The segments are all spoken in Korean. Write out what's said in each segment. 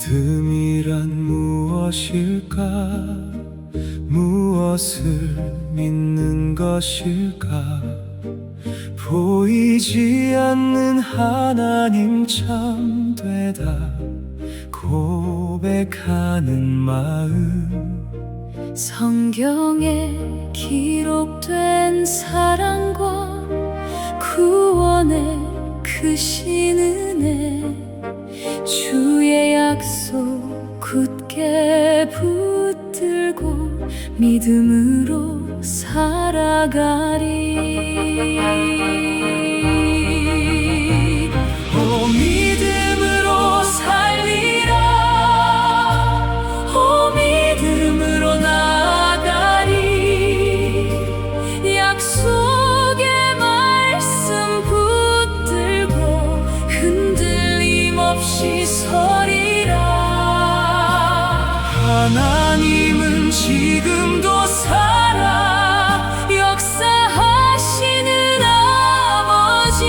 믿음이란 무엇일까? 무엇을 믿는 것일까? 보이지 않는 하나님 참되다 고백하는 마음, 성경에 기록된 사랑과 구원의 크신 은혜, 주의 약속 굳게 붙들고 믿음으로 살아가리. 오 믿음으로 살리라. 오 믿음으로 나아가리. 약속의 말씀 붙들고 흔들림 없이 서리라. 하나님은 지금도 살아 역사하시는 아버지,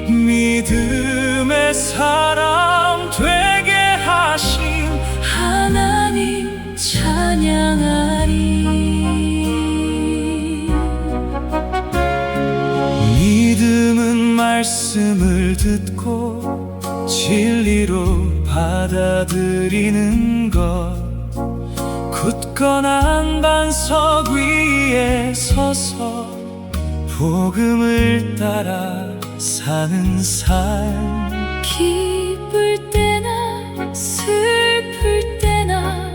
믿음의 사람 되게 하신 하나님 찬양하리. 믿음은 말씀을 듣고 진리로 받아들이는 것, 굳건한 반석 위에 서서 복음을 따라 사는 삶. 기쁠 때나 슬플 때나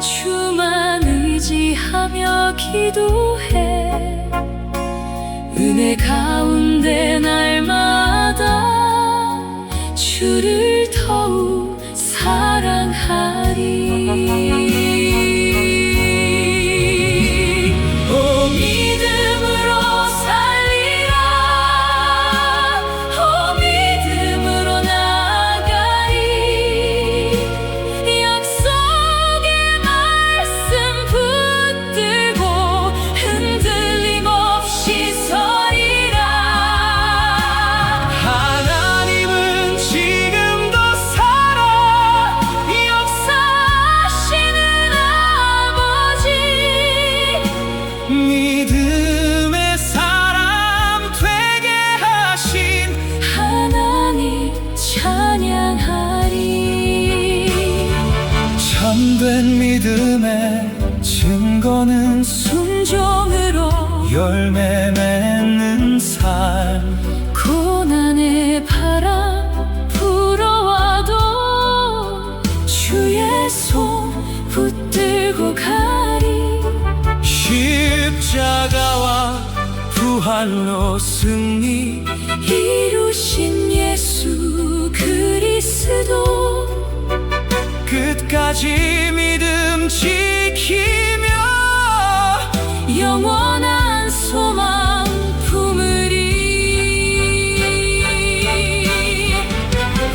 주만 의지하며 기도해. 은혜 가운데 날마다 주를 더욱 사랑하리. 오 믿음으로 살리라. 오 믿음으로 나아가리. 약속의 말씀 붙들고 흔들림 없이 서리라. 하나님은 지금도 살아 역사하시는 아버지, 믿음의 사람 되게 하신 하나님 찬양하리. 참된 믿음의 증거는 순종으로 열매 맺는 삶. 고난의 바람 불어와도 주의 손 붙들고 가리. 십자가와 부활로 승리, 이루신 예수 그리스도, 끝까지 믿음 지키며 영원한 소망 품으리.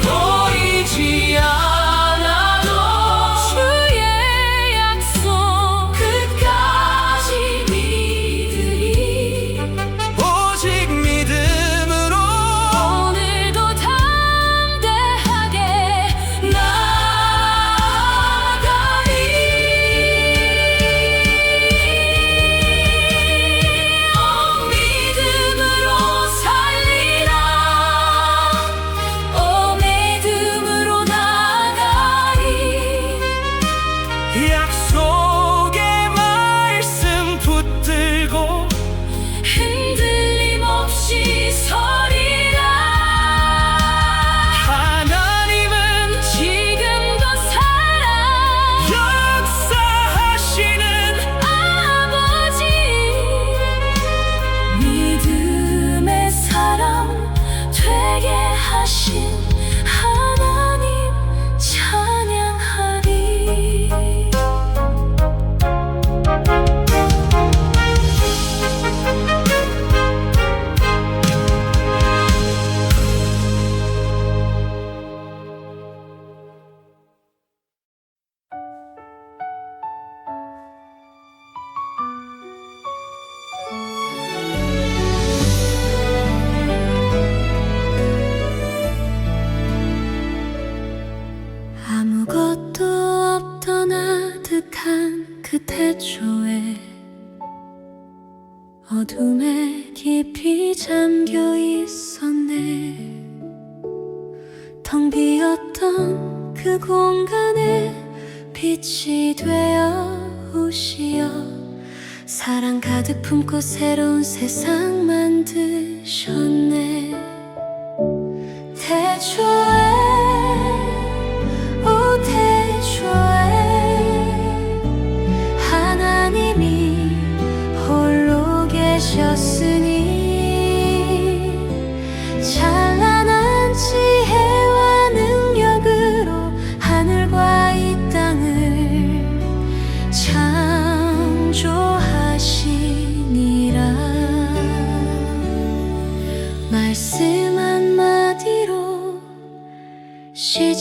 보이지 않아도 주의 약속 끝까지 믿으리. 오직 믿음으로 오늘도 담대하게 나아가리. 깊이 잠겨 있었네. 텅 비었던 그 공간에 빛이 되어 오시어 사랑 가득 품고 새로운 세상 만드셨네. 태초에 오 태초에 하나님이 홀로 계셨으니 찬란한 지혜와 능력으로 하늘과 이 땅을 창조하시니라. 말씀 한마디로 시작되었으니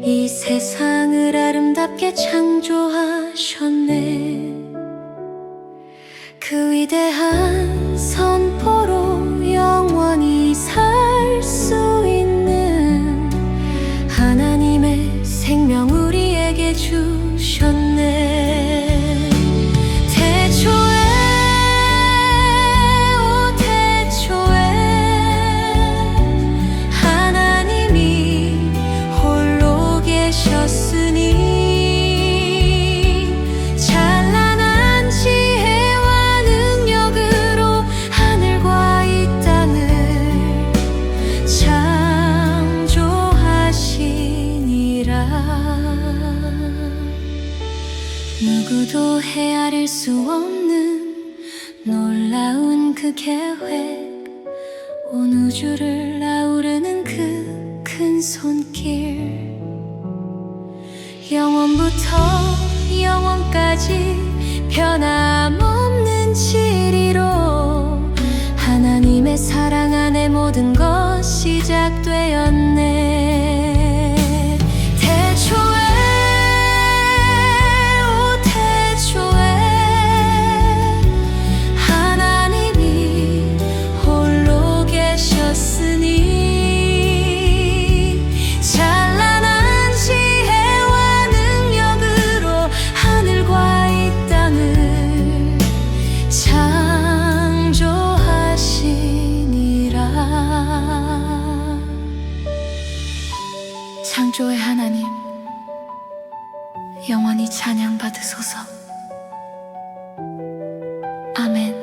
이 세상을 아름답게 창조하셨네. 그 위대한 선포로 영원히 살 수 있는 하나님의 생명 우리에게 주셨네. 태초에 오 태초에 하나님이 홀로 계셨으니 찬란한 지혜와 능력으로 하늘과 이 땅을 창조하시니라. 누구도 헤아릴 수 없는 놀라운 그 계획, 온 우주를 아우르는 그 큰 손길, 영원부터 영원까지 변함없는 진리로 하나님의 사랑 안에 모든 것 시작되었네. 태초에 오 태초에 하나님이 홀로 계셨으니 찬란한 지혜와 능력으로 하늘과 이 땅을 창조하시니라. 창조의 하나님, 영원히 찬양받으소서. 아멘.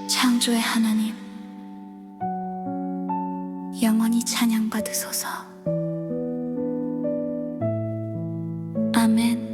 창조의 하나님, 영원히 찬양받으소서. 아멘.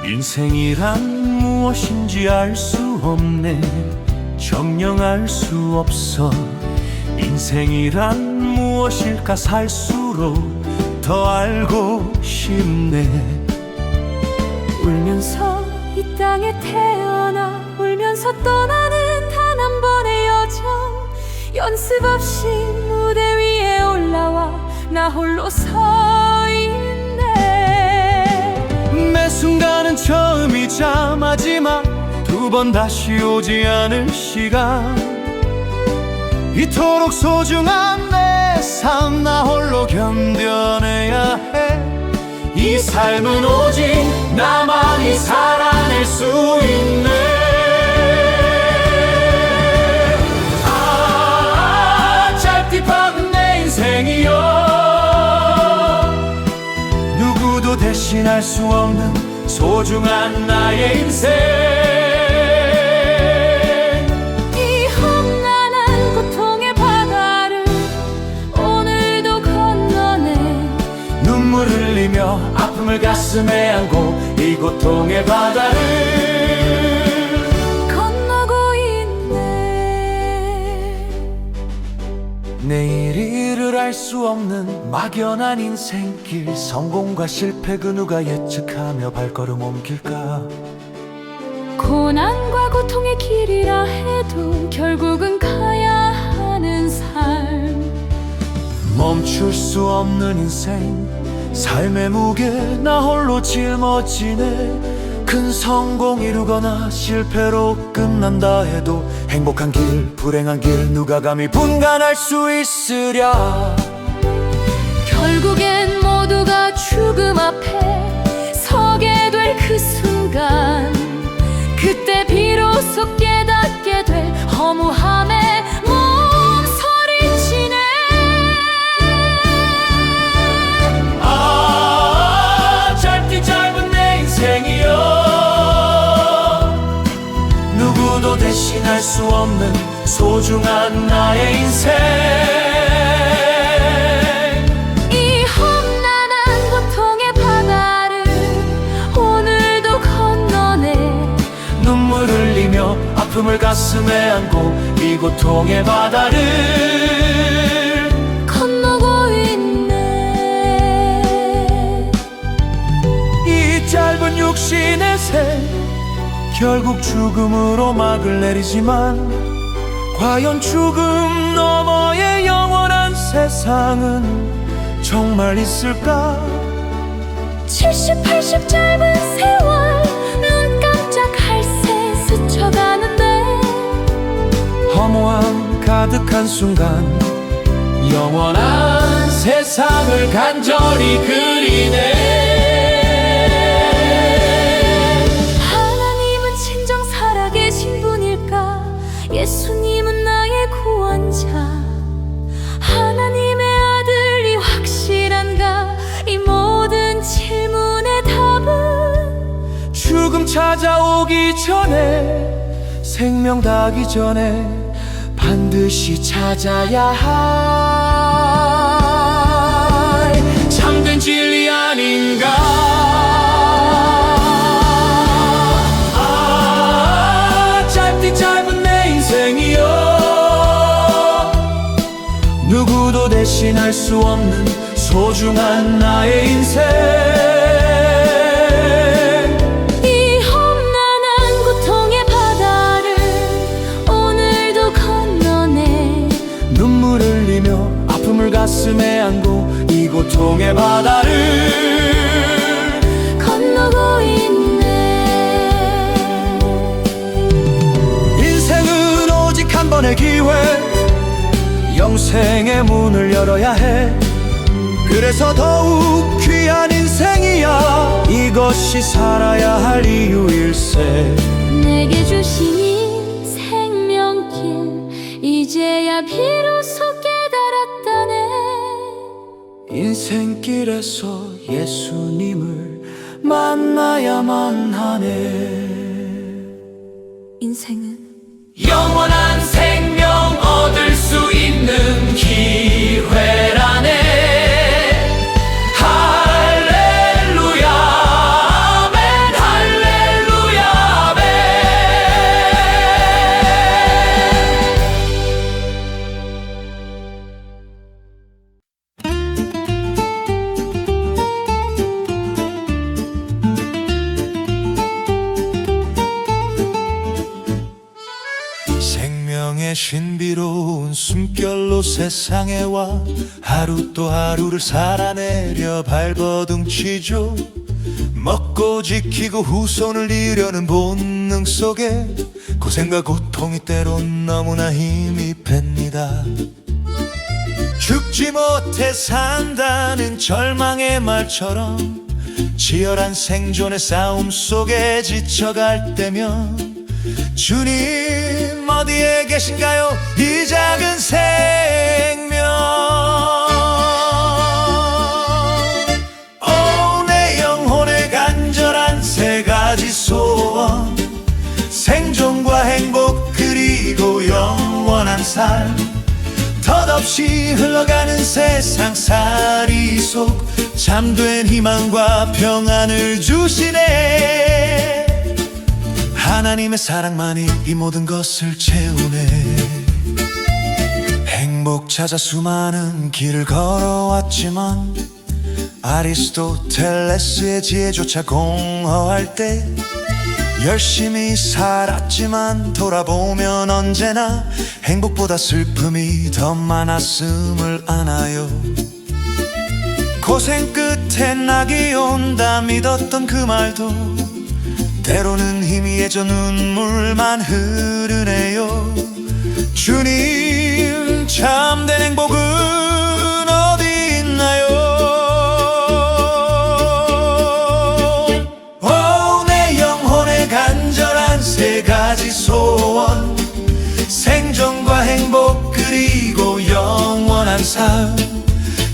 인생이란 무엇인지 알 수 없네. 정령할 수 없어. 인생이란 무엇일까 살수록 더 알고 싶네. 울면서 이 땅에 태어나 울면서 떠나는 단 한 번의 여정, 연습 없이 무대 위에 올라와 나 홀로 서 있네. 매 순간은 처음이자 마지막, 두 번 다시 오지 않을 시간. 이토록 소중한 내 삶 나 홀로 견뎌내야 해. 이 삶은 오직 나만이 살아낼 수 있네. 짧디 밟은 내 인생 대신할 수 없는 소중한 나의 인생. 이 험난한 고통의 바다를 오늘도 건너네. 눈물 흘리며 아픔을 가슴에 안고 이 고통의 바다를 건너고 있네. 내일을 알 수 없는 막연한 인생길, 성공과 실패 그 누가 예측하며 발걸음 옮길까. 고난과 고통의 길이라 해도 결국은 가야 하는 삶. 멈출 수 없는 인생, 삶의 무게 나 홀로 짊어지네. 큰 성공 이루거나 실패로 끝난다 해도 행복한 길, 불행한 길 누가 감히 분간할 수 있으랴. 결국엔 모두가 죽음 앞에 서게 될 그 순간, 그때 비로소 깨닫게 될 허무함에 몸서리치네. 아, 짧디 짧은 내 인생이여, 누구도 대신할 수 없는 소중한 나의 인생. 이 험난한 고통의 바다를 오늘도 건너네. 눈물 흘리며 아픔을 가슴에 안고 이 고통의 바다를 건너고 있네. 이 짧은 육신의 생, 결국 죽음으로 막을 내리지만 과연 죽음 너머의 영원한 세상은 정말 있을까? 70, 80 짧은 세월 눈 깜짝할 새 스쳐가는데, 허무함 가득한 순간 영원한 세상을 간절히 그리네. 하나님은 진정 살아계신 분일까? 예수님은 나의 구원자. 하나님의 아들이 확실한가? 이 모든 질문의 답은 죽음 찾아오기 전에, 생명 닿기 전에 반드시 찾아야 할 참된 진리 아닌가. 아, 짧디 짧은 내 인생이여, 누구도 대신할 수 없는 소중한 나의 인생. 이 험난한 고통의 바다를 오늘도 건너네. 눈물 흘리며 아픔을 가슴에 안고 이 고통의 바다를 건너고 있네. 인생은 오직 한 번의 기회, 영생의 문을 열어야 해. 그래서 더욱 귀한 인생이야, 이것이 살아야 할 이유일세. 내게 주신 이 생명길, 이제야 비로소 깨달았다네. 인생길에서 예수님을 만나야만 하네. 인생은 영원한 생명 얻을 수 있는 기회라네. 할렐루야 아멘, 할렐루야 아멘. 생명의 신비로운 숨결로 세상에 와 하루 또 하루를 살아내려 발버둥치죠. 먹고 지키고 후손을 이루려는 본능 속에 고생과 고통이 때론 너무나 힘이 팹니다. 죽지 못해 산다는 절망의 말처럼 치열한 생존의 싸움 속에 지쳐갈 때면 주님 어디에 계신가요? 이 작은 생명. 오, 내 영혼의 덧없이 흘러가는 세상살이 속 참된 희망과 평안을 주시네. 하나님의 사랑만이 이 모든 것을 채우네. 행복 찾아 수많은 길을 걸어왔지만 아리스토텔레스의 지혜조차 공허할 때 열심히 살았지만 돌아보면 언제나 행복보다 슬픔이 더 많았음을 아나요. 고생 끝에 낙이 온다 믿었던 그 말도 때로는 희미해져 눈물만 흐르네요. 주님 참된 행복은 어디 있나요? 오, 내 영혼의 간절한 세 가지 소원, 생존과 행복 그리고 영원한 삶.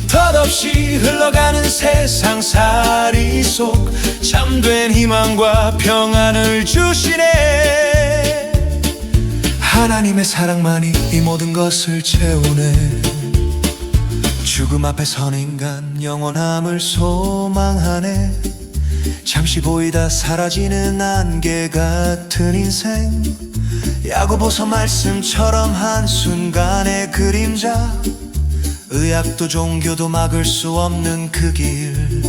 덧없이 흘러가는 세상살이 속 참된 희망과 평안을 주시네. 하나님의 사랑만이 이 모든 것을 채우네. 죽음 앞에 선 인간 영원함을 소망하네. 잠시 보이다 사라지는 안개 같은 인생, 야고보서 말씀처럼 한순간의 그림자. 의학도 종교도 막을 수 없는 그 길.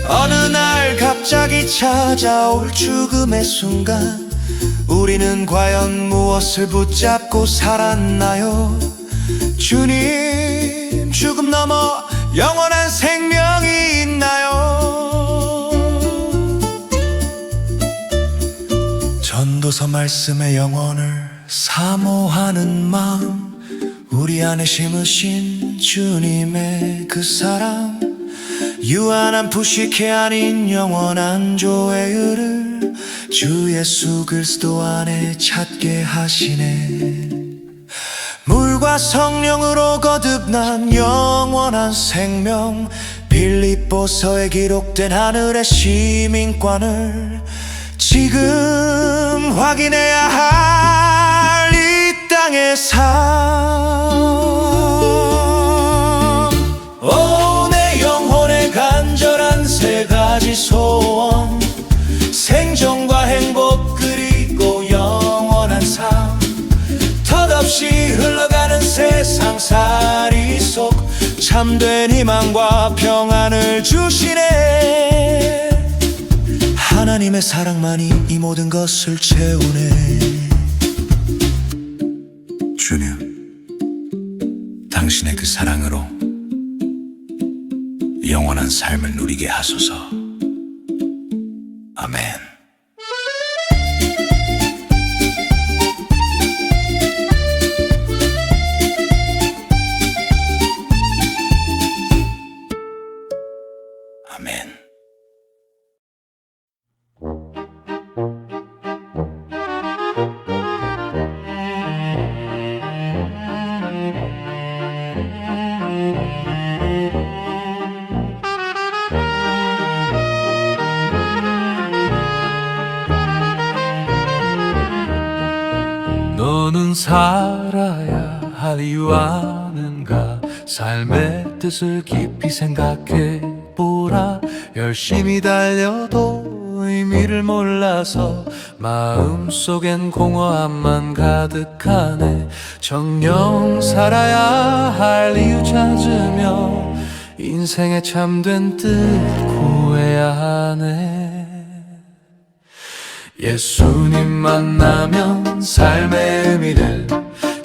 어느 날 갑자기 찾아올 죽음의 순간, 우리는 과연 무엇을 붙잡고 살았나요? 주님, 죽음 넘어 영원한 생명이 있나요? 전도서 말씀의 영혼을 사모하는 마음, 우리 안에 심으신 주님의 그 사랑, 유한한 부식해 아닌 영원한 조회를 주 예수 그리스도 안에 찾게 하시네. 물과 성령으로 거듭난 영원한 생명, 빌립보서에 기록된 하늘의 시민권을 지금 확인해야 할 이 땅의 삶. 오, 내 영혼의 간절한 세 가지 소원, 생존과 행복 그리고 영원한 삶. 덧없이 흘러가는 세상살이 속 참된 희망과 평안을 주시네. 하나님의 사랑만이 이 모든 것을 채우네. 주님, 당신의 그 사랑으로 영원한 삶을 누리게 하소서. 아멘. 아멘. 너는 살아야 할 이유 아는가? 삶의 뜻을 깊이 생각해 보라. 열심히 달려도 의미를 몰라서 마음속엔 공허함만 가득하네. 정녕 살아야 할 이유 찾으며 인생의 참된 뜻 구해야 하네. 예수님 만나면 삶의 의미를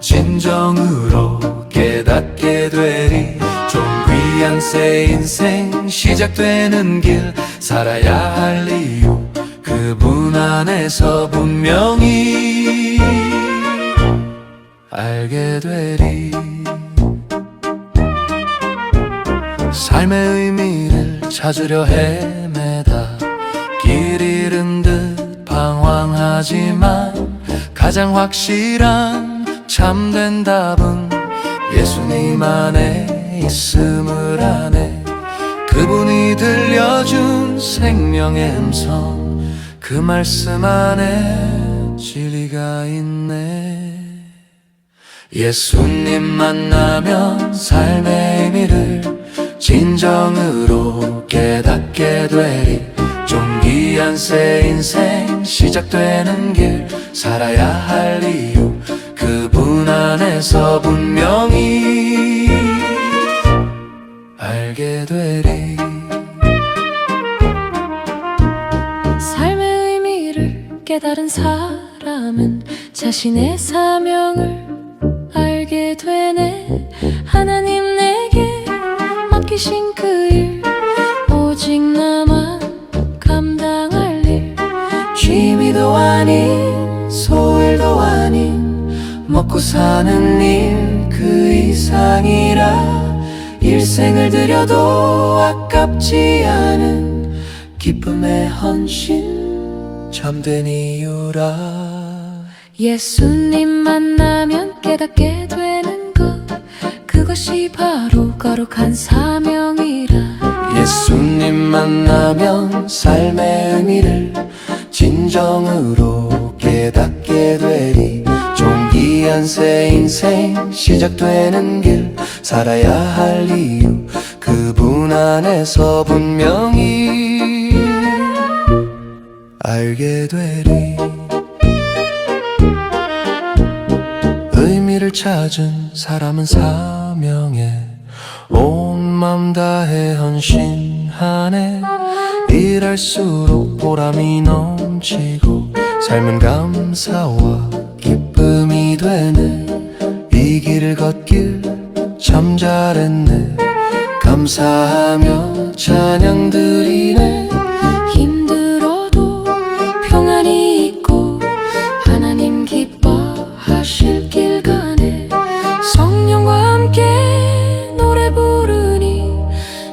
진정으로 깨닫게 되리. 좀 귀한 새 인생 시작되는 길, 살아야 할 이유 그분 안에서 분명히 알게 되리. 삶의 의미를 찾으려 헤매다 길 잃은 듯 방황하지만 가장 확실한 참된 답은 예수님 안에 있음을 아네. 그분이 들려준 생명의 음성, 그 말씀 안에 진리가 있네. 예수님 만나면 삶의 의미를 진정으로 깨닫게 되리. 존귀한 새 인생 시작되는 길, 살아야 할 이유 그분 안에서 분명히 알게 되리. 삶의 의미를 깨달은 사람은 자신의 사명을 알게 되네. 하나님 내게 맡기신 그 일, 오직 나만 감당할 일. 취미도 아닌 소일도 아닌 먹고 사는 일 그 이상이라. 일생을 들여도 아깝지 않은 기쁨의 헌신 참된 이유라. 예수님 만나면 깨닫게 되는 것, 그것이 바로 거룩한 사명이라. 예수님 만나면 삶의 의미를 진정으로 깨닫게 되리. 존귀한 새 인생 시작되는 길, 살아야 할 이유 그분 안에서 분명히 알게 되리. 의미를 찾은 사람은 사명에 온 맘 다해 헌신하네. 일할수록 보람이 넘치고 삶은 감사와 기쁨이 되네. 이 길을 걷길 참 잘했네. 감사하며 찬양 드리네. 힘들어도 평안이 있고 하나님 기뻐하실 길 가네. 성령과 함께 노래 부르니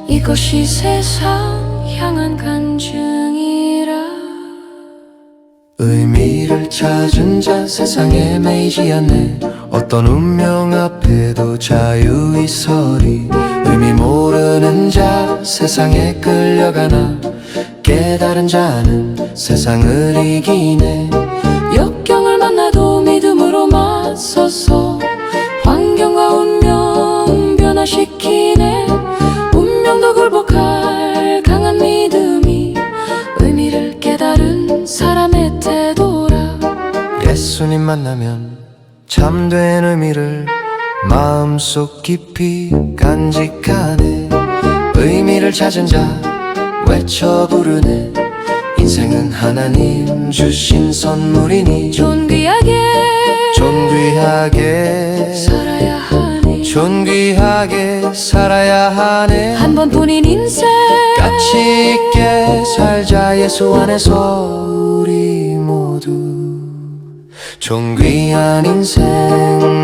이것이 세상 향한 간증이라. 의미를 찾은 자 세상에 매이지 않네. 어떤 운명 앞에도 자유히 서리. 의미 모르는 자 세상에 끌려가나 깨달은 자는 세상을 이기네. 역경을 만나도 믿음으로 맞서서 환경과 운명 변화시키네. 운명도 굴복할 강한 믿음이 의미를 깨달은 사람의 태도라. 예수님 만나면 참된 의미를 마음속 깊이 간직하네. 의미를 찾은 자 외쳐 부르네. 인생은 하나님 주신 선물이니 존귀하게 살아야 하네. 존귀하게 살아야 하네. 한 번뿐인 인생 가치 있게 살자. 예수 안에서 우리 모두 존귀한 인생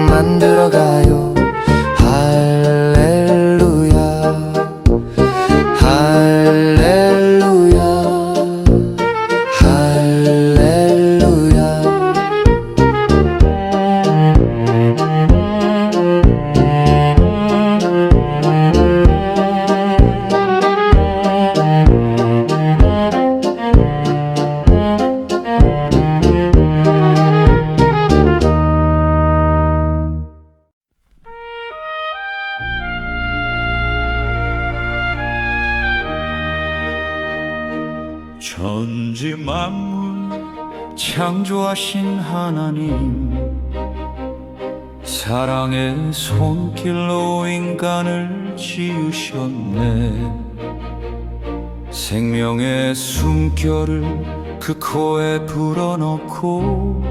만들어가요. 할렐루야 할렐루야 할렐루야. 천지 만물 창조하신 하나님, 사랑의 손길로 인간을 지으셨네. 생명의 숨결을 그 코에 불어넣고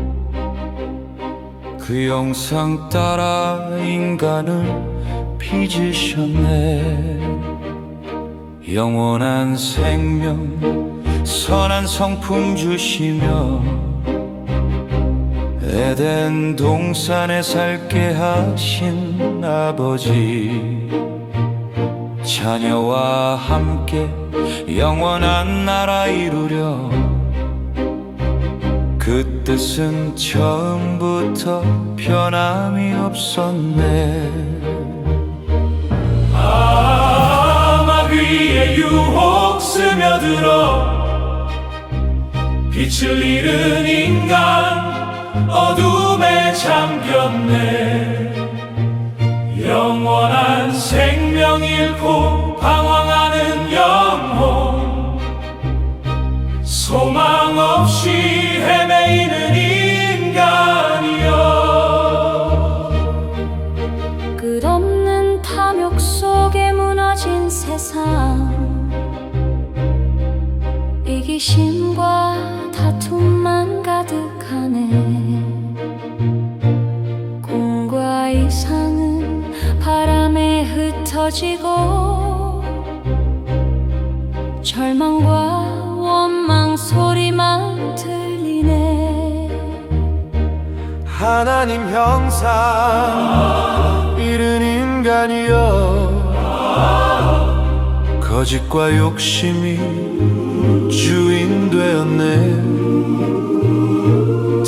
그 영상 따라 인간을 빚으셨네. 영원한 생명 선한 성품 주시며 에덴 동산에 살게 하신 아버지, 자녀와 함께 영원한 나라 이루려 그 뜻은 처음부터 변함이 없었네. 마귀의 유혹 스며들어 빛을 잃은 인간 어둠에 잠겼네. 영원한 생명 잃고 방황하는 영혼, 소망 없이 헤매이는 인간이여. 끝없는 탐욕 속에 무너진 세상, 이기심과 다툼만 가득하네. 꿈과 이상은 바람에 흩어지고, 절망과 원망 소리만 들리네. 하나님 형상 잃은 인간이여, 거짓과 욕심이 주인 되었네.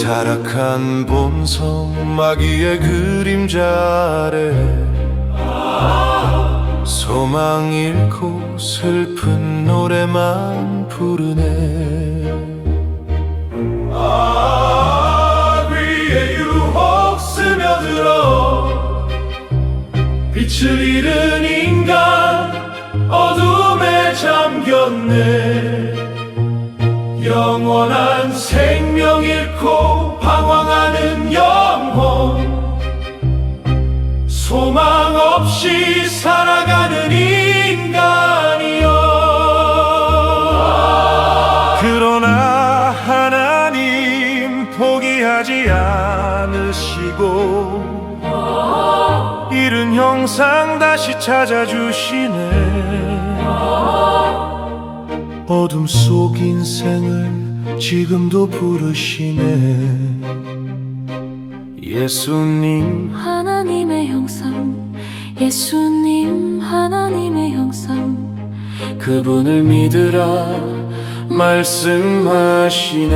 타락한 본성 마귀의 그림자 아래 소망 잃고 슬픈 노래만 부르네. 위에 유혹 스며들어 빛을 잃은 인간 어둠에 잠겼네. 영원한 생명 잃고 방황하는 영혼, 소망 없이 살아가는 인간이여. 그러나 하나님 포기하지 않으시고 잃은 형상 다시 찾아주시네. 어둠 속 인생을 지금도 부르시네. 예수님 하나님의 형상, 예수님 하나님의 형상, 그분을 믿으라 말씀하시네.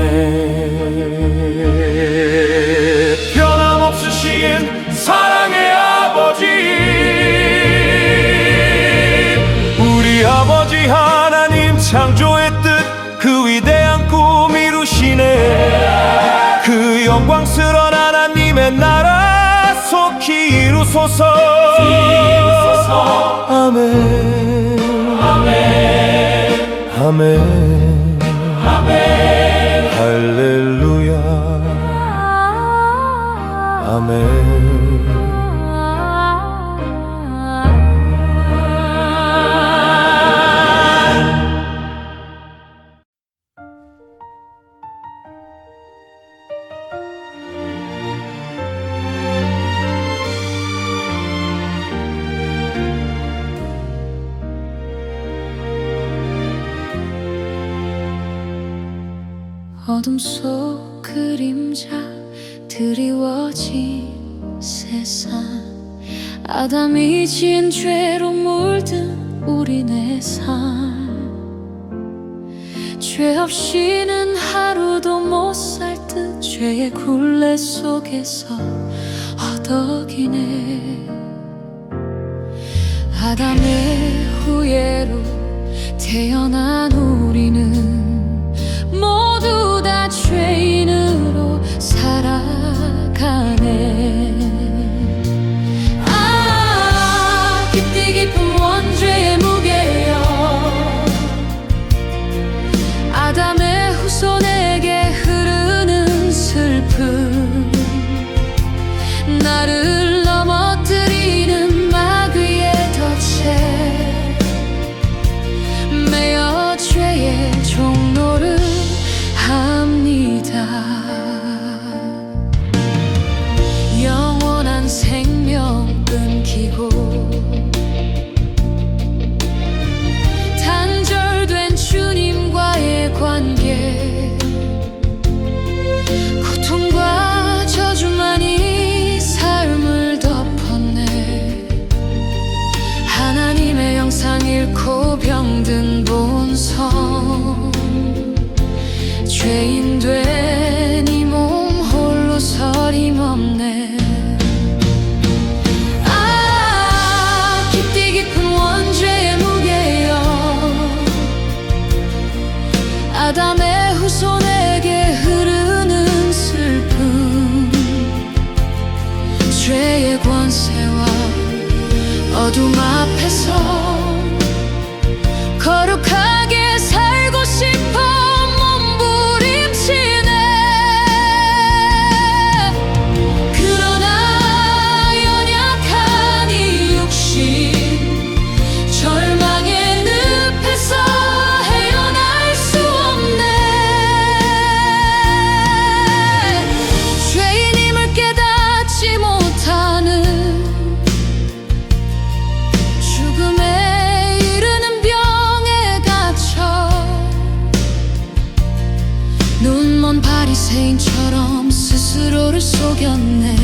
변함없으신 사랑의 아버지, 우리 아버지 하나님 창조의 뜻 그 위대한 꿈 이루시네. 그 영광스러운 하나님의 나라 속히 이루소서. 아멘 아멘 아멘 아멘 할렐루야 아멘. 어둠 속 그림자 드리워진 세상, 아담이 지은 죄로 물든 우리네 삶, 죄 없이는 하루도 못 살 듯 죄의 굴레 속에서 허덕이네. 아담의 후예로 태어난 우리는 모두 다 죄인으로 살아가네. 깊이 깊은 원죄의 무게여, 아담의 후손에게 흐르는 슬픔, 나를 넘어뜨리는 마귀의 덫에 매여 죄의 종로를 합니다. 영원한 생명 끊기고 단절된 주님과의 관계, 고통과 저주만이 삶을 덮었네. 하나님의 영상 잃고 병든 본성, 죄인 된 이 몸 홀로 서림없네. 깊이 깊은 원죄의 무게여, 아담의 후손에게 흐르는 슬픔, 죄의 권세와 바리새인처럼 스스로를 속였네.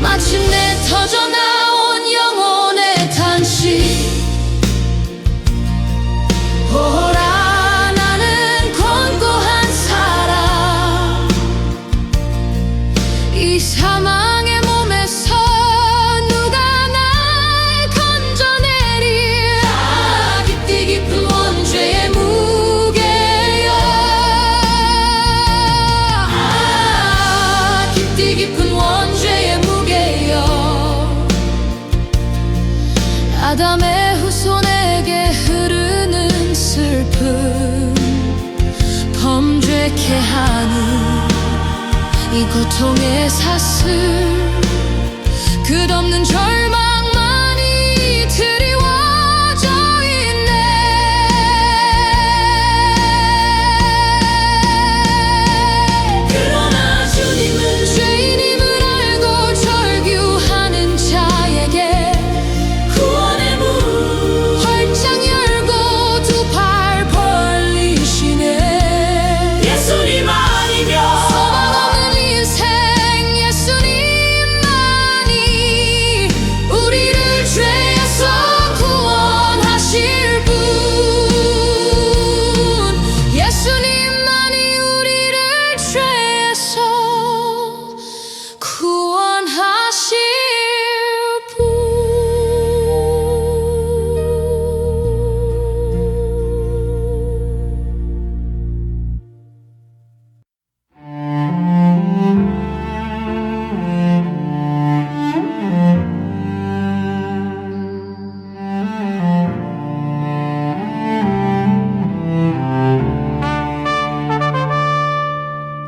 마침내 터져나온 영혼의 탄식. 오라 나는 권고한 사람, 이 사망의 몸에서 누가 날 건져내리. 깊디 깊은 원죄의 무게여, 깊디 깊은 원죄의 무게여. 아담의 후손에게 흐르는 슬픔, 범죄케 하는 이 고통의 사슬, 끝없는 절망만이 드리워져 있네. 그러나 주님은 죄인임을 알고 절규하는 자에게 구원의 문 활짝 열고 두 팔 벌리시네. 예수님 아니면 소망 없는 인생, 예수님만이 우리를 죄에서 구원하실 분, 예수님만이 우리를 죄에서 구원하실 분.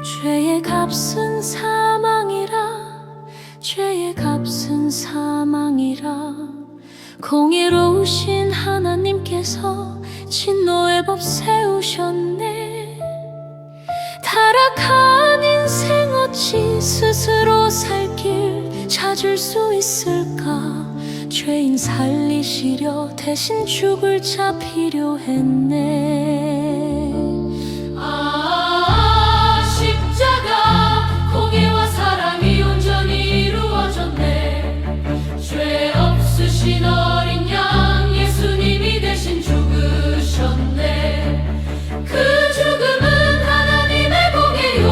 죄의 값은 사망이라, 죄의 값은 사망이라. 공의로우신 하나님께서 진노의 법 세우셨네. 타락한 인생 어찌 스스로 살 길 찾을 수 있을까. 죄인 살리시려 대신 죽을 자 필요했네. 십자가 공의와 사랑이 온전히 이루어졌네. 죄 없으신 어린 양 예수님이 대신 죽으셨네. 그 죽음은 하나님의 공의요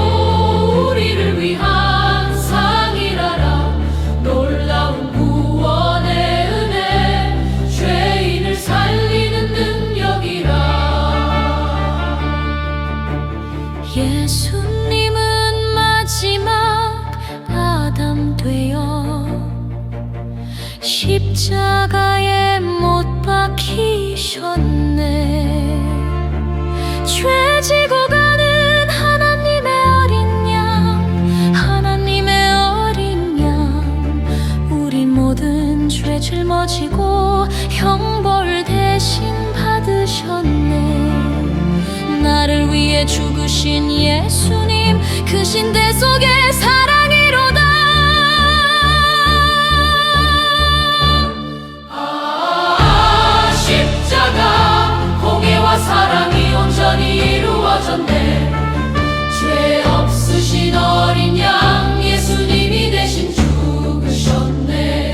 우리를 위한 상이라라. 놀라운 구원의 은혜, 죄인을 살리는 능력이라. 예수님은 마지막 아담 되어 십자가에 못 박히셨네. 죄 지고 가는 하나님의 어린 양, 하나님의 어린 양. 우리 모든 죄 짊어지고 형벌 대신 받으셨네. 나를 위해 죽으신 예수님, 그 신대 속에 사랑이로다. 십자가 공의와 사랑이 온전히 이루어졌네. 죄 없으신 어린 양 예수님이 대신 죽으셨네.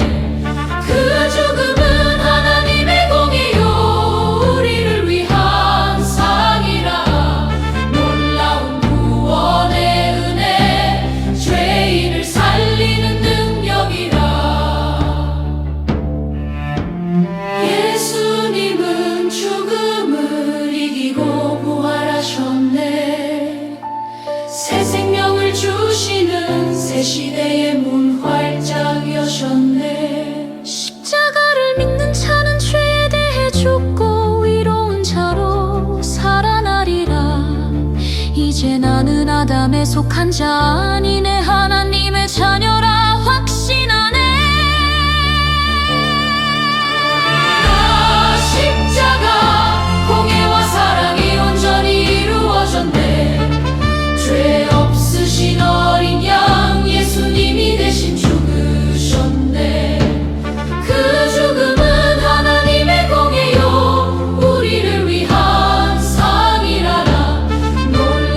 그 죽음은 하나님의 공의요 우리를 위한 상이라. 놀라운 구원의 은혜, 죄인을 살리는 능력이라. 예수님은 죽음을 이기고 부활하셨네. 새 생명을 주시는 새 시대의 문 활짝 여셨네. 십자가를 믿는 자는 죄에 대해 죽고 의로운 자로 살아나리라. 이제 나는 아담에 속한 자 아니네. 하나님의 자녀라 확신하네. 십자가 공의와 사랑이 온전히 이루어졌네. 죄 없으신 어린 양 예수님이 대신 죽으셨네. 그 죽음은 하나님의 공의요 우리를 위한 상이라라. 놀라운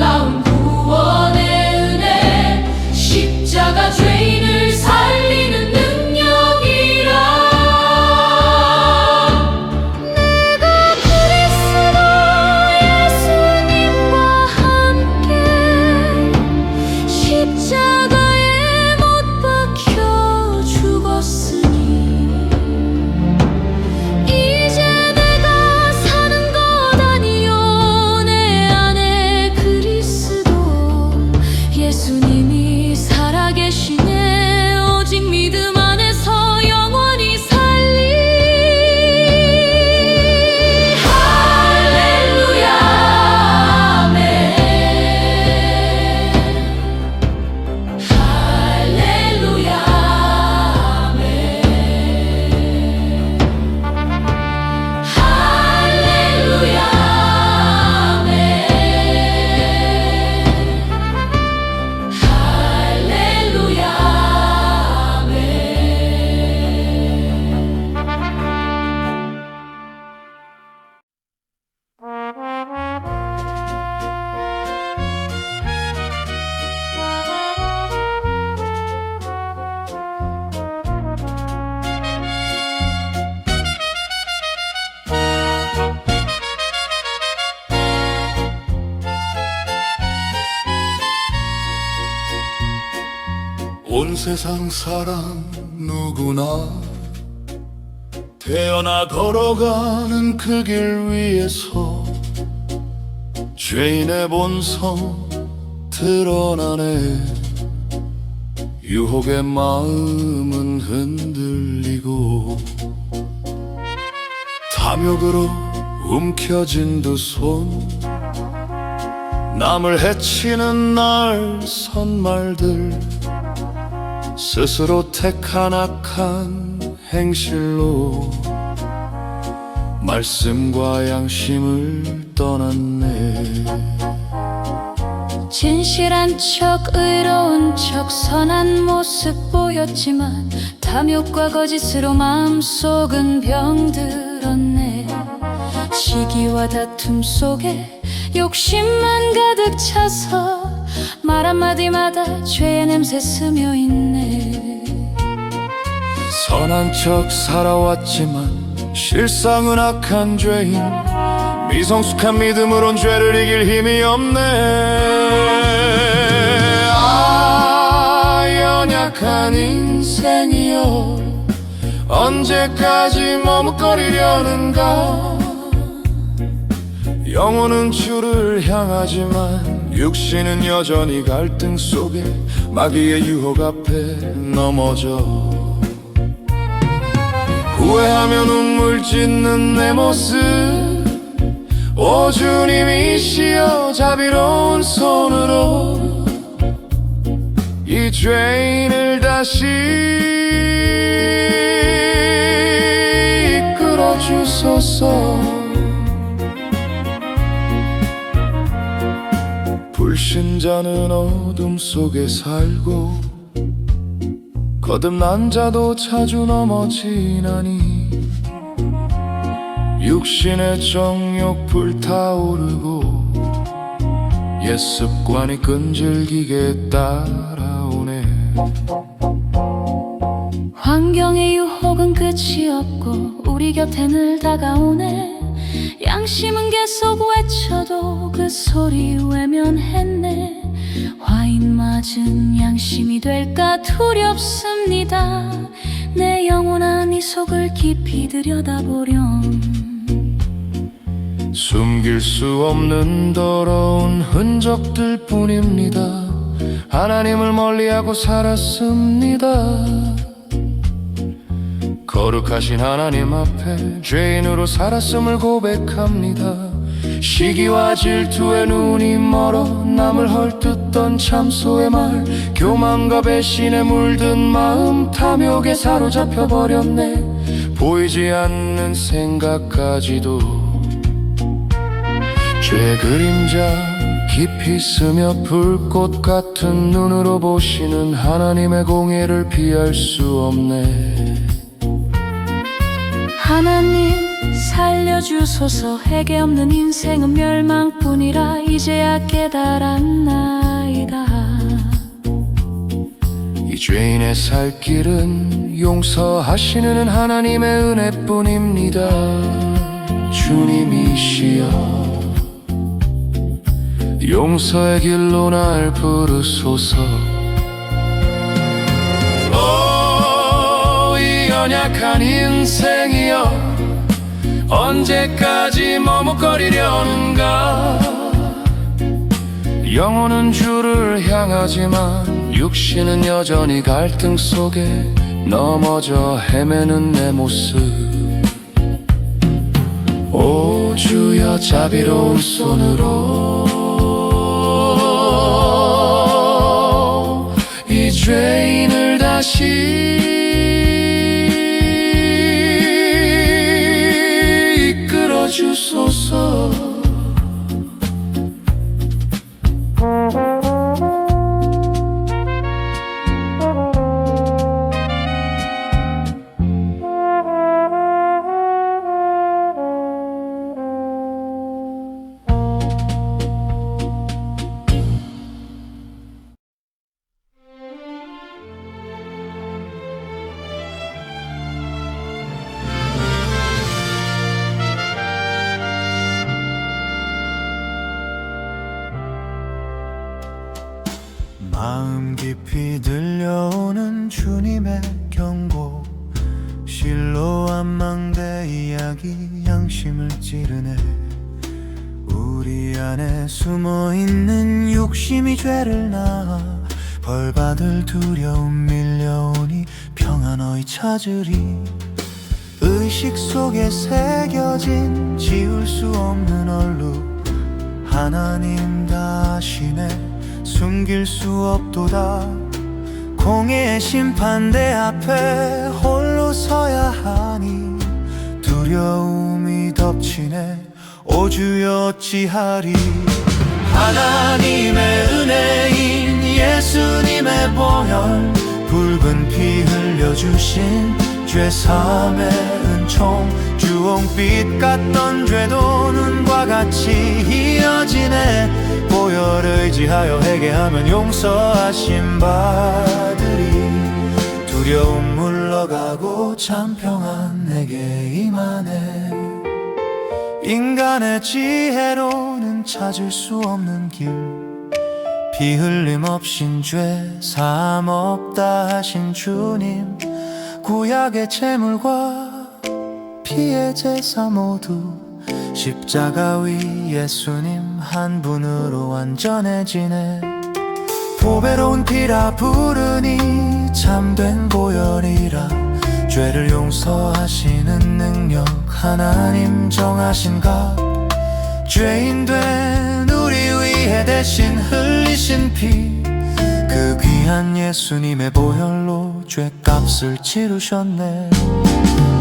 세상 사람 누구나 태어나 걸어가는 그 길 위에서 죄인의 본성 드러나네. 유혹의 마음은 흔들리고 탐욕으로 움켜쥔 두 손, 남을 해치는 날 선말들, 스스로 택한 악한 행실로 말씀과 양심을 떠났네. 진실한 척 의로운 척 선한 모습 보였지만 탐욕과 거짓으로 마음속은 병들었네. 시기와 다툼 속에 욕심만 가득 차서 말 한마디마다 죄의 냄새 스며 있네. 선한 척 살아왔지만 실상은 악한 죄인, 미성숙한 믿음으론 죄를 이길 힘이 없네. 아, 연약한 인생이여, 언제까지 머뭇거리려는가. 영혼은 주를 향하지만 육신은 여전히 갈등 속에 마귀의 유혹 앞에 넘어져. 후회하며 눈물 짓는 내 모습, 오 주님이시여 자비로운 손으로 이 죄인을 다시 이끌어 주소서. 불신자는 어둠 속에 살고 거듭난 자도 자주 넘어지나니, 육신의 정욕 불타오르고 옛 습관이 끈질기게 따라오네. 환경의 유혹은 끝이 없고 우리 곁에 늘 다가오네. 양심은 계속 외쳐도 그 소리 외면했네. 화인 맞은 양심이 될까 두렵습니다. 내 영혼아 네 속을 깊이 들여다보렴. 숨길 수 없는 더러운 흔적들 뿐입니다. 하나님을 멀리하고 살았습니다. 거룩하신 하나님 앞에 죄인으로 살았음을 고백합니다. 시기와 질투에 눈이 멀어 남을 헐뜯던 참소의 말, 교만과 배신에 물든 마음, 탐욕에 사로잡혀 버렸네. 보이지 않는 생각까지도 죄의 그림자 깊이 스며 불꽃 같은 눈으로 보시는 하나님의 공의를 피할 수 없네. 하나님 살려주소서. 해계 없는 인생은 멸망뿐이라 이제야 깨달았나이다. 이 죄인의 살 길은 용서하시는 하나님의 은혜뿐입니다. 주님이시여 용서의 길로 날 부르소서. 오, 이 연약한 인생이여, 언제까지 머뭇거리려는가. 영혼은 주를 향하지만 육신은 여전히 갈등 속에 넘어져 헤매는 내 모습. 오 주여 자비로운 손으로 이 죄인을 다시 이끌어 주소서. 마음 깊이 들려오는 들려오는 주님의 경고, 실로암 망대 이야기 양심을 찌르네. 우리 안에 숨어있는 욕심이 죄를 낳아 벌받을 두려움 밀려오니 평안 어이 찾으리. 의식 속에 새겨진 지울 수 없는 얼룩, 하나님 다 아시네. 숨길 수 없도다. 공의의 심판대 앞에 홀로 서야 하니 두려움이 덮치네. 오 주여 어찌하리. 하나님의 은혜인 예수님의 보혈, 붉은 피 흘려주신 죄사함의 은총, 주홍빛 같던 죄도 눈과 같이 희어지네. 보혈 의지하여 회개하면 용서하심 받으리. 두려움 물러가고 참 평안 내게 임하네. 인간의 지혜로는 찾을 수 없는 길, 피 흘림 없인 죄 사함 없다 하신 주님, 구약의 제물과 피의 제사 모두 십자가 위 예수님 한 분으로 완전해지네. 보배로운 피라 부르니 참된 보혈이라, 죄를 용서하시는 능력 하나님 정하신가. 죄인 된 우리 위해 대신 흘리신 피, 그 귀한 예수님의 보혈로 죄값을 치르셨네.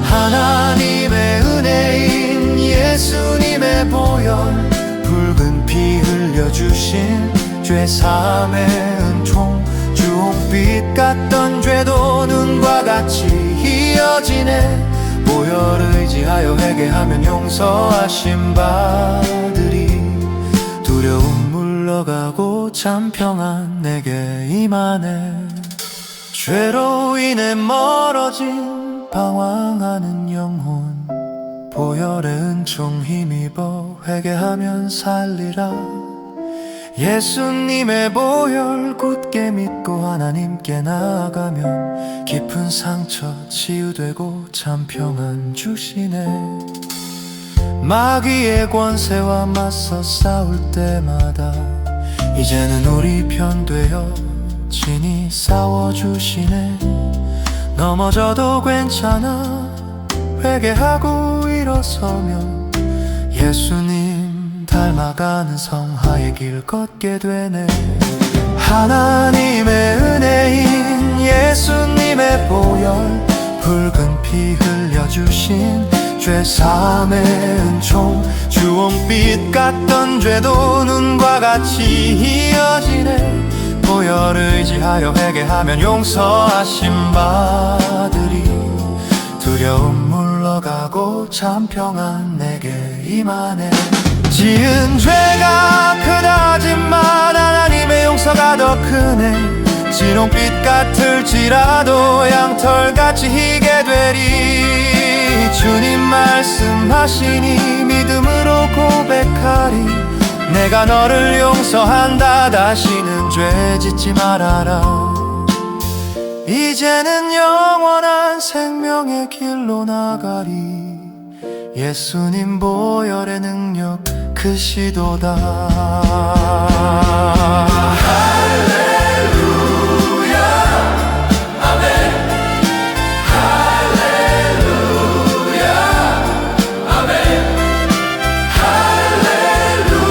하나님의 은혜인 예수님의 보혈, 붉은 피 흘려주신 죄사함의 은총, 주홍빛 같던 죄도 눈과 같이 희어지네. 보혈 의지하여 회개하면 용서하심 받으리. 두려움 물러가고 참 평안 내게 임하네. 죄로 인해 멀어진 방황하는 영혼, 보혈의 은총 힘입어 회개하면 살리라. 예수님의 보혈 굳게 믿고 하나님께 나아가면 깊은 상처 치유되고 참 평안 주시네. 마귀의 권세와 맞서 싸울 때마다 이제는 우리 편 되어 친히 싸워주시네. 넘어져도 괜찮아 회개하고 일어서면 예수님 닮아가는 성화의 길 걷게 되네. 하나님의 은혜인 예수님의 보혈, 붉은 피 흘려주신 죄사함의 은총, 주홍빛 같던 죄도 눈과 같이 희어지네. 보혈 의지하여 회개하면 용서하심 받으리. 두려움 물러가고 참 평안 내게 임하네. 지은 죄가 크다지만 하나님의 용서가 더 크네. 진홍빛 같을지라도 양털같이 희게 되리. 주님 말씀하시니 믿음으로 고백하리. 내가 너를 용서한다. 다시는 죄 짓지 말아라. 이제는 영원한 생명의 길로 나가리. 예수님 보혈의 능력 크시도다. 할렐루야 아멘. 할렐루야 아멘. 할렐루야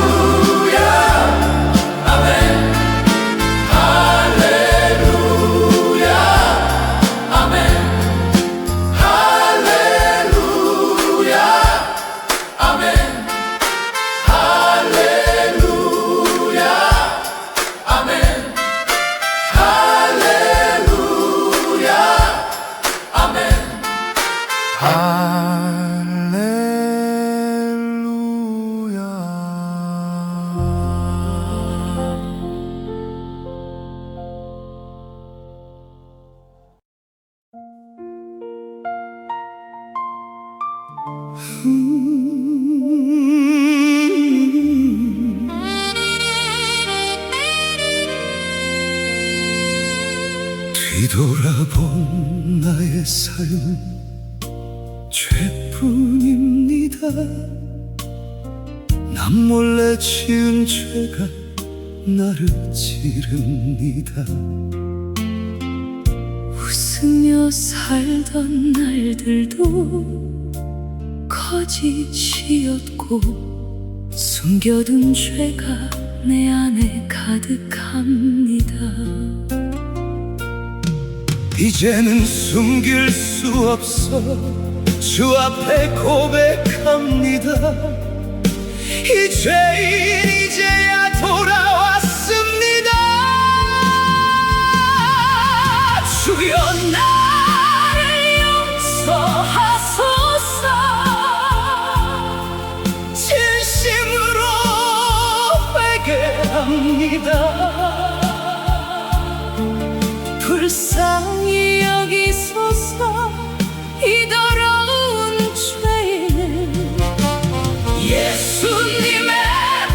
아멘. 할렐루야 아멘. 할렐루야 아멘. 할렐루야 아멘. 할렐루야 아멘. 뒤돌아본 나의 삶은 죄뿐입니다. 남몰래 지은 죄가 나를 찌릅니다. 웃으며 살던 날들도 거짓이었고 숨겨둔 죄가 내 안에 가득합니다. 이제는 숨길 수 없어 주 앞에 고백합니다. 이 죄인 이제야 돌아왔습니다. 주여 나를 용서하소서. 진심으로 회개합니다. 불쌍히 여기소서. 이 더러운 죄는 예수님의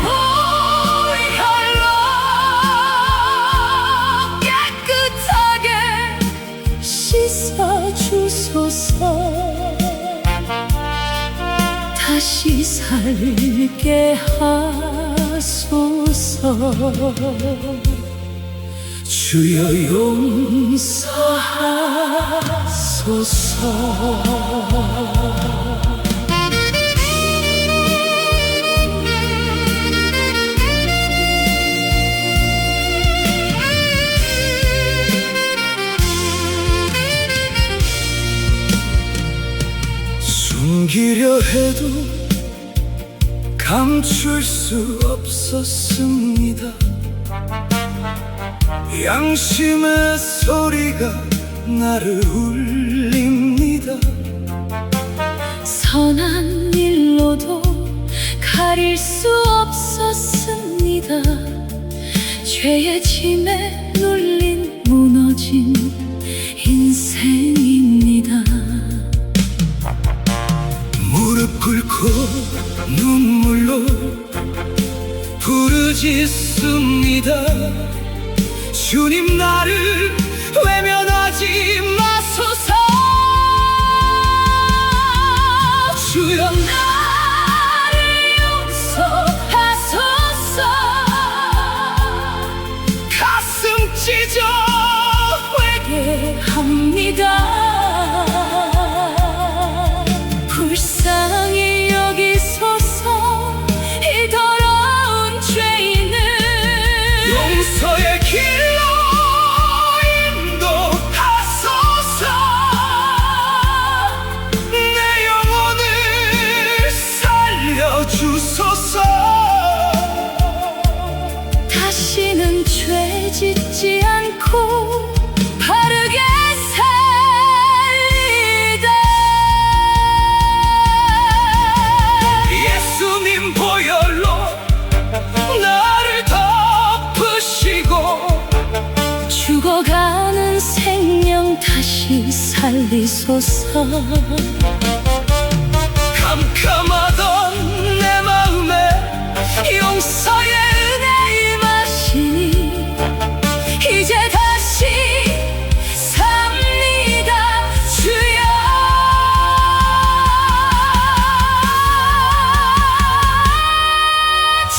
보혈로 깨끗하게 씻어주소서. 다시 살게 하소서. 주여 용서하소서. 숨기려 해도 감출 수 없었습니다. 양심의 소리가 나를 울립니다. 선한 일로도 가릴 수 없었습니다. 죄의 짐에 눌린 무너진 인생입니다. 무릎 꿇고 눈물로 부르짖습니다. 주님 나를 외면하지 마소서. 주여 나를 용서하소서. 가슴 찢어 회개합니다. 불쌍히 여기소서. 이 더러운 죄인은 용서의 길로 인도하소서. 내 영혼을 살려주소서. 다시는 죄 짓지 않고 바르게 살리다. 예수님 보혈로 나를 덮으시고 죽어가는 생명 다시 살리소서. 캄캄하던 내 마음에 용서의 은혜 임하시니 이제 다시 삽니다. 주여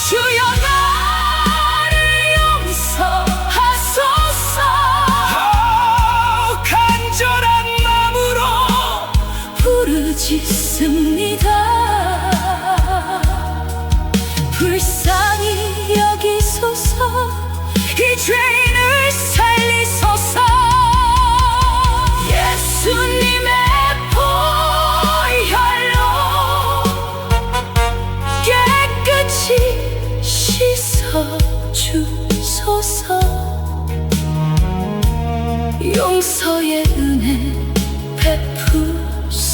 주여 나를 용서하소서. 간절한 마음으로 부르짖습니다. 불쌍히 여기소서. 이 죄인을 살리소서. 예수님의 보혈로 깨끗이 씻어주소서. 용서의 은혜 베푸소서.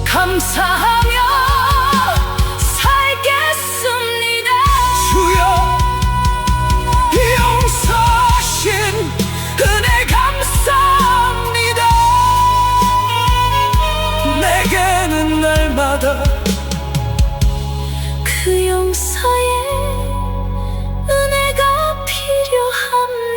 감사하며 살겠습니다. 주여 용서하신 은혜 감사합니다. 내게는 날마다 그 용서의 은혜가 필요합니다.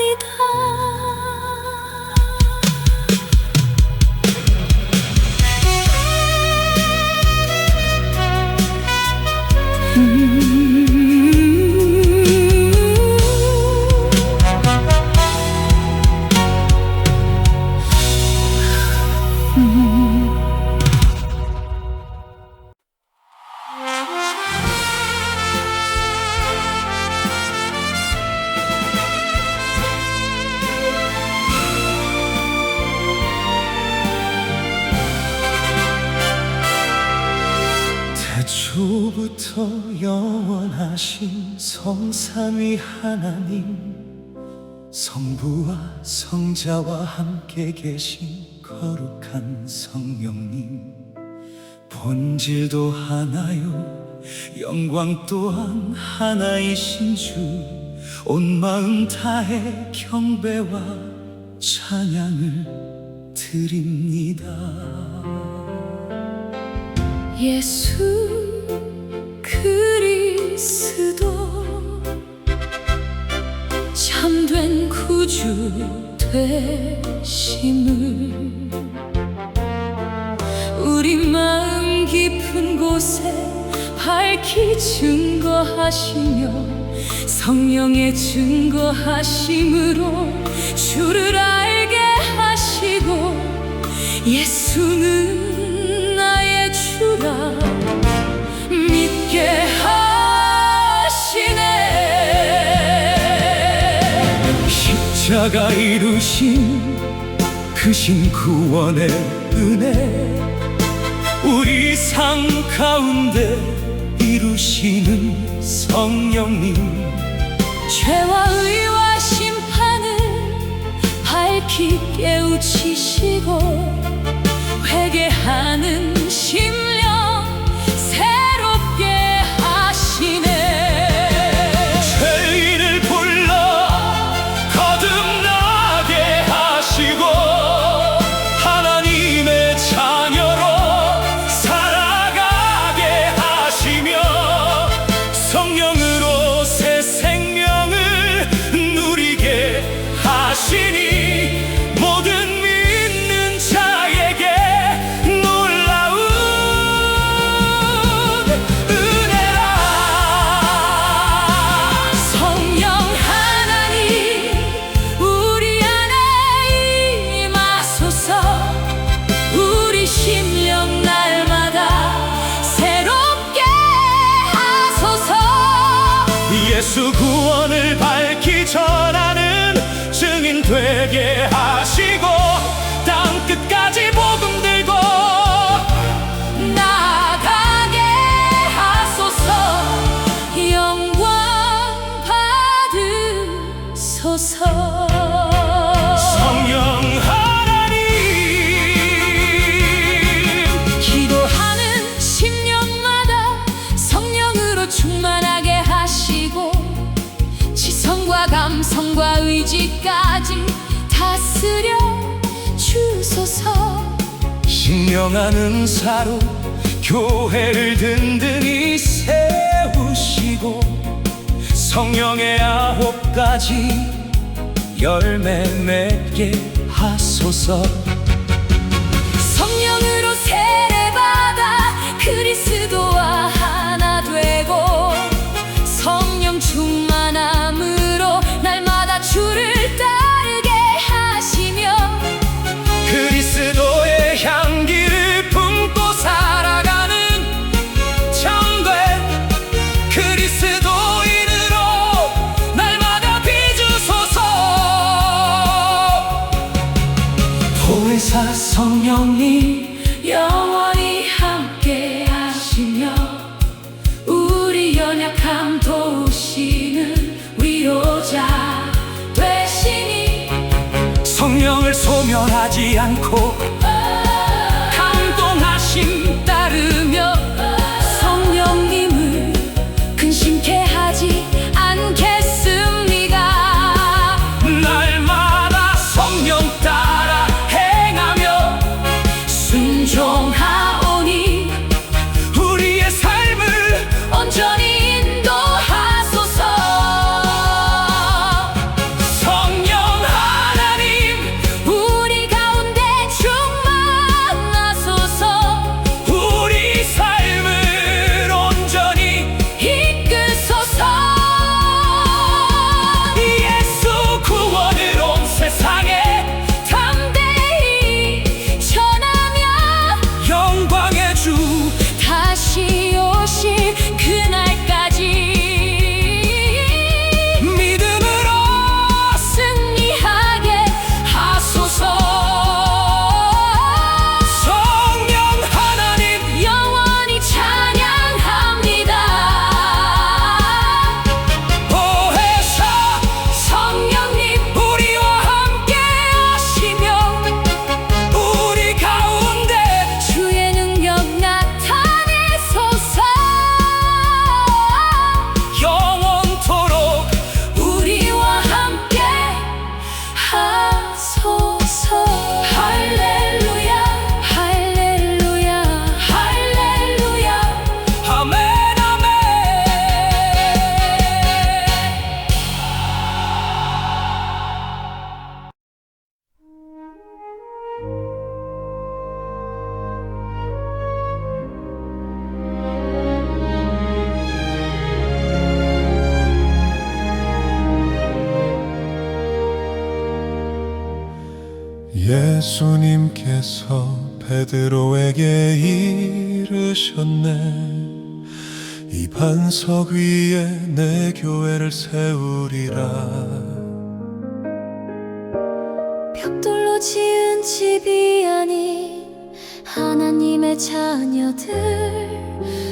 처음부터 영원하신 성삼위 하나님, 성부와 성자와 함께 계신 거룩한 성령님, 본질도 하나요 영광 또한 하나이신 주, 온 마음 다해 경배와 찬양을 드립니다. 예수 그리스도 참된 구주 되심을 우리 마음 깊은 곳에 밝히 증거하시며 성령의 증거하심으로 주를 알게 하시고 예수는 나의 주라 믿게 하시네. 십자가 이루신 그 신 구원의 은혜, 우리 삶 가운데 이루시는 성령님, 죄와 의와 심판을 밝히 깨우치시고 회개하는 심령 새롭게 하시네. 죄인을 불러 거듭나게 하시고 하나님의 자녀로 살아가게 하시며 성령으로 새 생명을 누리게 하시니 모든 믿는 자에게 놀라운 은혜라. 성령 하나님 우리 안에 임하소서. 우리 심령 날마다 새롭게 하소서. 예수 구원을 밝히 전하는 증인 되게 하시고 땅 끝까지 복음 들고 나가게 하소서. 영광 받으소서. 성령 하나님, 기도하는 심령마다 성령으로 충만하게 하시고 지성과 감성과 의지까지 다스려 주소서. 신령한 은사로 교회를 든든히 세우시고 성령의 9가지 열매 맺게 하소서. 성령으로 세례받아 그리스도와 하나 되고 성령 충만함으로 날마다 주를 따르게 하시며 그리스도의 향기를 품고 살아가는 참된 그리스도인으로 날마다 빚으소서. 보혜사 성령님 영원히 함께 하시며 우리 연약함 도우시는 위로자 되시니 성령을 소멸하지 않고 감동하심 따르며 성령님을 근심케 하지 않겠습니다. 날마다 성령 따라 행하며 순종하오니 우리의 삶을 온전히 인도하소서. 성령 하나님, 우리 가운데 충만하게 예수님께서 베드로에게 이르셨네. 이 반석 위에 내 교회를 세우리라. 벽돌로 지은 집이 아닌 하나님의 자녀들,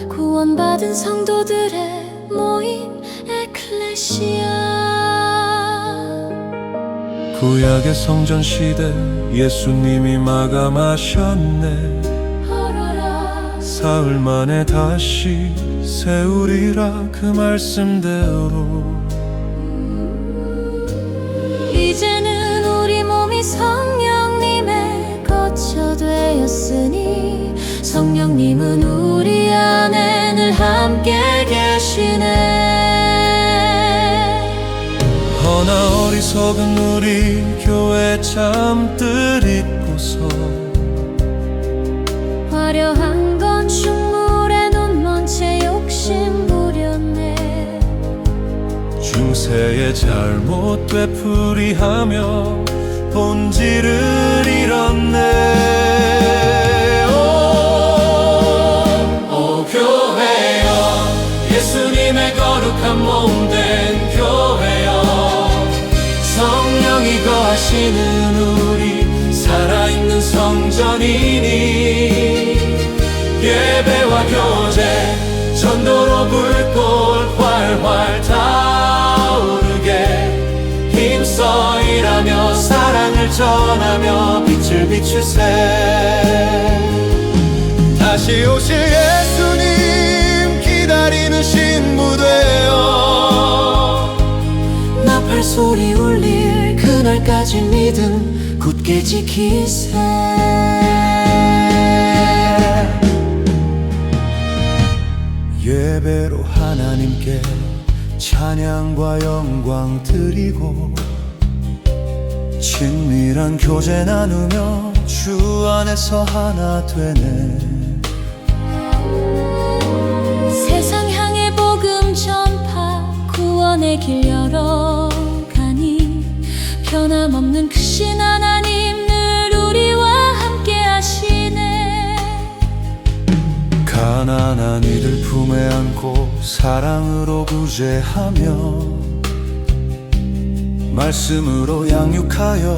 구원받은 성도들의 모임 에클레시아. 구약의 성전 시대 예수님이 마감하셨네. 사흘 만에 다시 세우리라 그 말씀대로. 이제는 우리 몸이 성령님의 거처 되었으니 성령님은 우리 안에 늘 함께 계시네. 허나 어리석은 우리 교회 잠들 잊고서 화려한 건축물에 눈먼 채 욕심 부렸네. 중세의 잘못 되풀이하며 본질을 잃었네. 오 교회여, 예수님의 거룩한 몸된 교회여, 성령이 거하시는 우리 살아있는 성전이니 예배와 교제 전도로 불꽃 활활 타오르게 힘써 일하며 사랑을 전하며 빛을 비추세. 다시 오실 예수님 기다리는 신부되어 나팔 소리 울릴 그날까지 믿음 굳게 지키세. 예배로 하나님께 찬양과 영광 드리고 친밀한 교제 나누며 주 안에서 하나 되네. 세상 향해 복음 전파 구원의 길 열어가니 변함없는 크신 하나님 늘 우리와 함께 하시네. 가난한 이들 품에 안고 사랑으로 구제하며 말씀으로 양육하여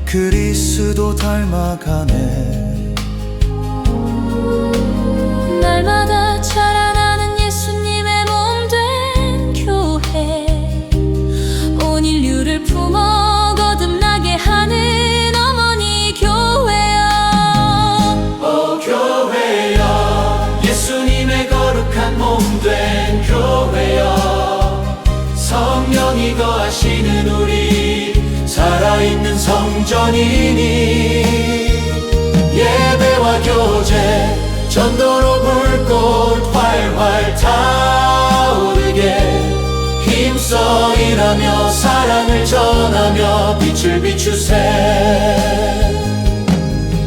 그리스도 닮아가네. 날마다 자라나는 예수님의 몸된 교회, 온 인류를 품어 거듭나게 하는 어머니 교회여. 오 교회여, 예수님의 거룩한 몸된 교회여, 성령이 거하시는 우리 살아있는 성전이니 예배와 교제 전도로 불꽃 활활 타오르게 힘써 일하며 사랑을 전하며 빛을 비추세.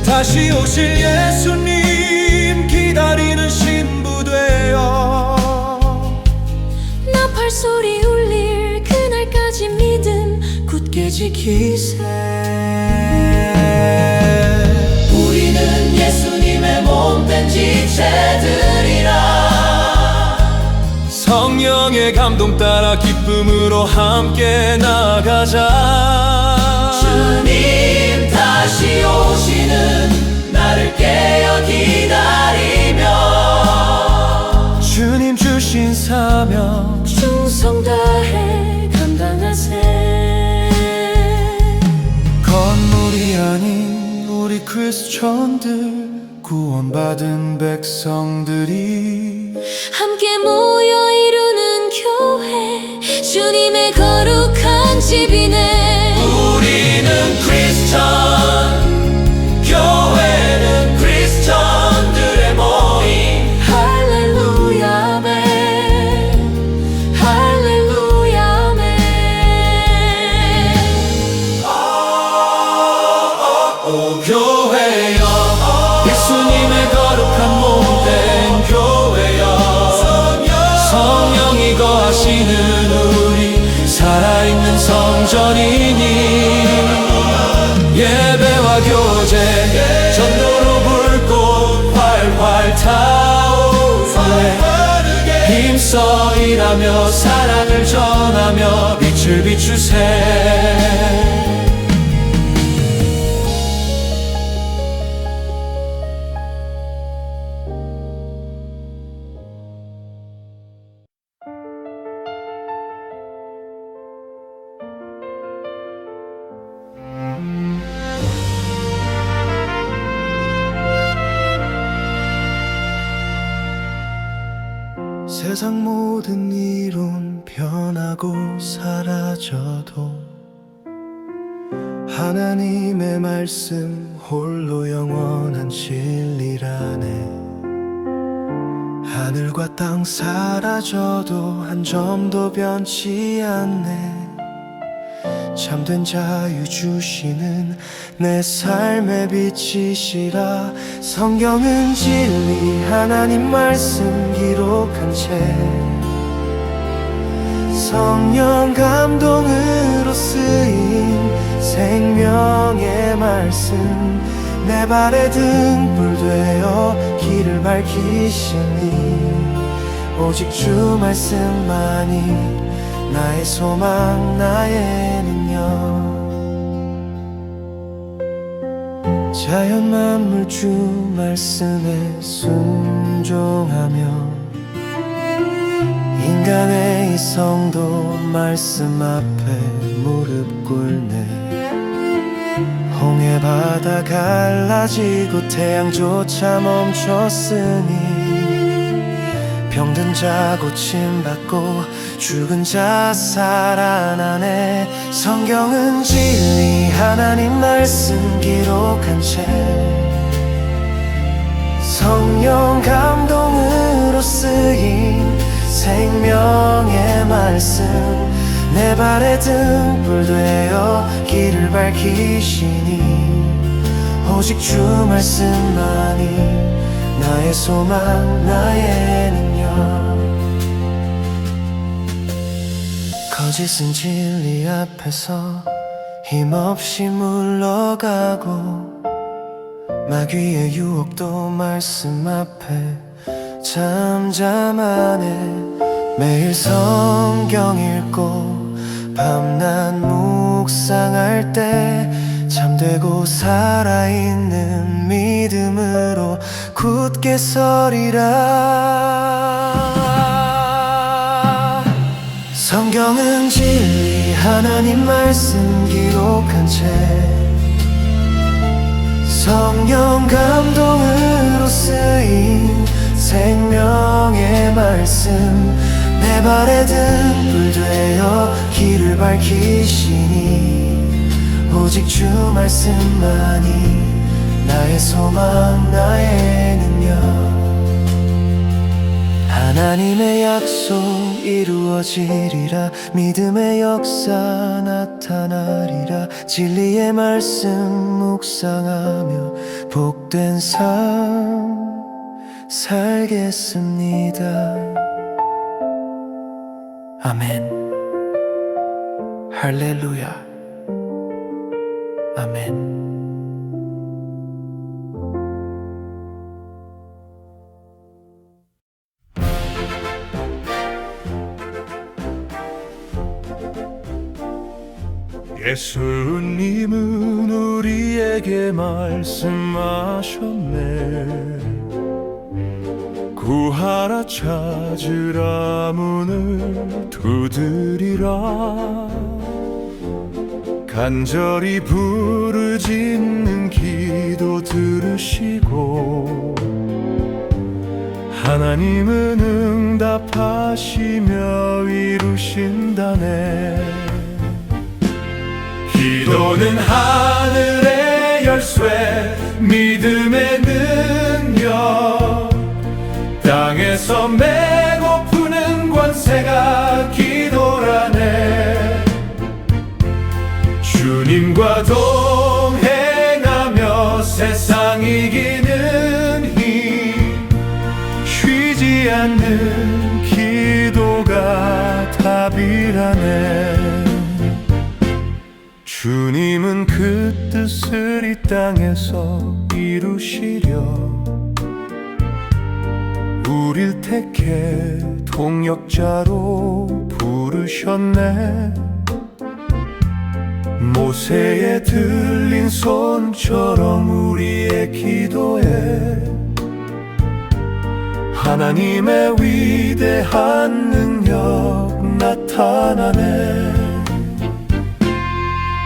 다시 오실 예수님 기다리는 신부 되어 나팔 소리 울릴 그날까지 믿음 굳게 지키세. 우리는 예수님의 몸된 지체들이라 성령의 감동 따라 기쁨으로 함께 나가자. 주님 다시 오시는 나를 깨어 기다리며 주님 주신 사명 충성 다해 감당하세. 건물이 아닌 우리 크리스천들 구원받은 백성들이 함께 모여 이루는 교회 주님의 거룩한 집이네. 우리는 크리스천 교회는 크리스천들의 모임. 할렐루야 아멘 할렐루야 아멘. 오 교회여, 예수님의 거룩한 몸된 교회여, 성령이 거하시는 우리 살아있는 성전이니 예배와 교제 위해서 일하며 사랑을 전하며 빛을 비추세. 세상 모든 이론 변하고 사라져도 하나님의 말씀 홀로 영원한 진리라네. 하늘과 땅 사라져도 한 점도 변치 않네. 참된 자유 주시는 내 삶의 빛이시라. 성경은 진리 하나님 말씀 기록한 채 성령 감동으로 쓰인 생명의 말씀 내 발에 등불 되어 길을 밝히시니 오직 주 말씀만이 나의 소망 나의 능력. 자연 만물 주 말씀에 순종하며 인간의 이성도 말씀 앞에 무릎 꿇네. 홍해 바다 갈라지고 태양조차 멈췄으니 병든 자 고침받고 죽은 자 살아나네. 성경은 진리 하나님 말씀 기록한 채 성령 감동으로 쓰인 생명의 말씀 내 발에 등불 되어 길을 밝히시니 오직 주 말씀만이 나의 소망 나의 능력. 거짓은 진리 앞에서 힘없이 물러가고 마귀의 유혹도 말씀 앞에 잠잠하네. 매일 성경 읽고 밤낮 묵상할 때 참되고 살아있는 믿음으로 굳게 서리라. 성경은 진리 하나님 말씀 기록한 채 성령 감동으로 쓰인 생명의 말씀 내 발에 등불 되어 길을 밝히시니 오직 주 말씀만이 나의 소망 나의 능력. 하나님의 약속 이루어지리라. 믿음의 역사 나타나리라. 진리의 말씀 묵상하며 복된 삶 살겠습니다. 아멘. 할렐루야. 아멘. 예수님은 우리에게 말씀하셨네. 구하라 찾으라 문을 두드리라. 간절히 부르짖는 기도 들으시고 하나님은 응답하시며 이루신다네. 기도는 하늘의 열쇠 믿음의 능력. 땅에서 메고 푸는 권세가 기도라네. 주님과 동행하며 세상 이기는 힘. 쉬지 않는 기도가 답이라네. 주님은 그 뜻을 이 땅에서 이루시려 우릴 택해 통역자로 부르셨네. 모세의 들린 손처럼 우리의 기도에 하나님의 위대한 능력 나타나네.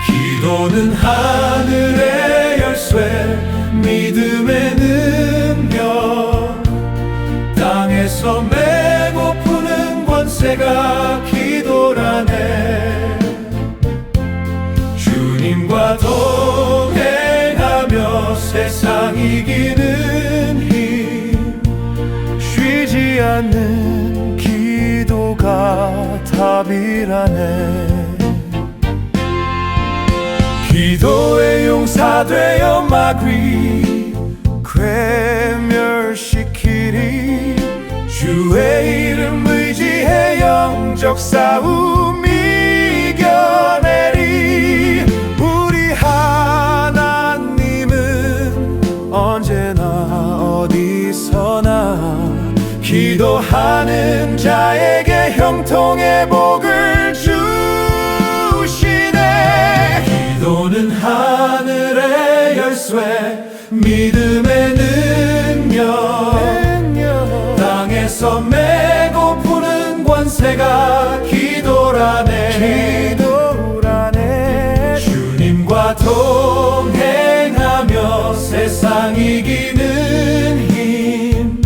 기도는 하늘의 열쇠, 믿음의 능력, 땅에서 배고프는 권세가 기도라네. 주님과 동행하며 세상 이기는 힘, 쉬지 않는 기도가 답이라네. 기도의 용사되어 마귀 괴멸시키리. 주의 이름 의지해 영적 싸움 이겨내리. 우리 하나님은 언제나 어디서나 기도하는 자에게 형통의 복을 주시네. 기도는 하늘의 열쇠, 믿음의 능력, 땅에서 배고프는 권세가 기도라네. 주님과 동행하며 세상 이기는 힘,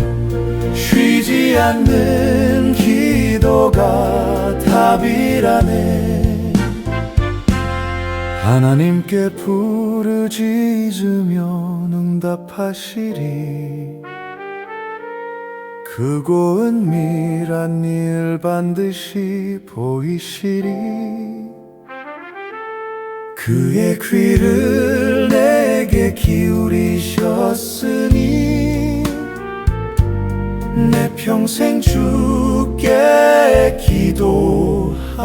쉬지 않는 기도가 답이라네. 하나님께 부르짖으면 응답하시리. 크고은 미란 일 반드시 보이시리. 그의 귀를 내게 기울이셨으니 내 평생 주께 기도하리라.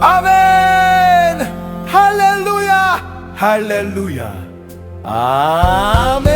아멘. 할렐루야. 할렐루야. 아멘.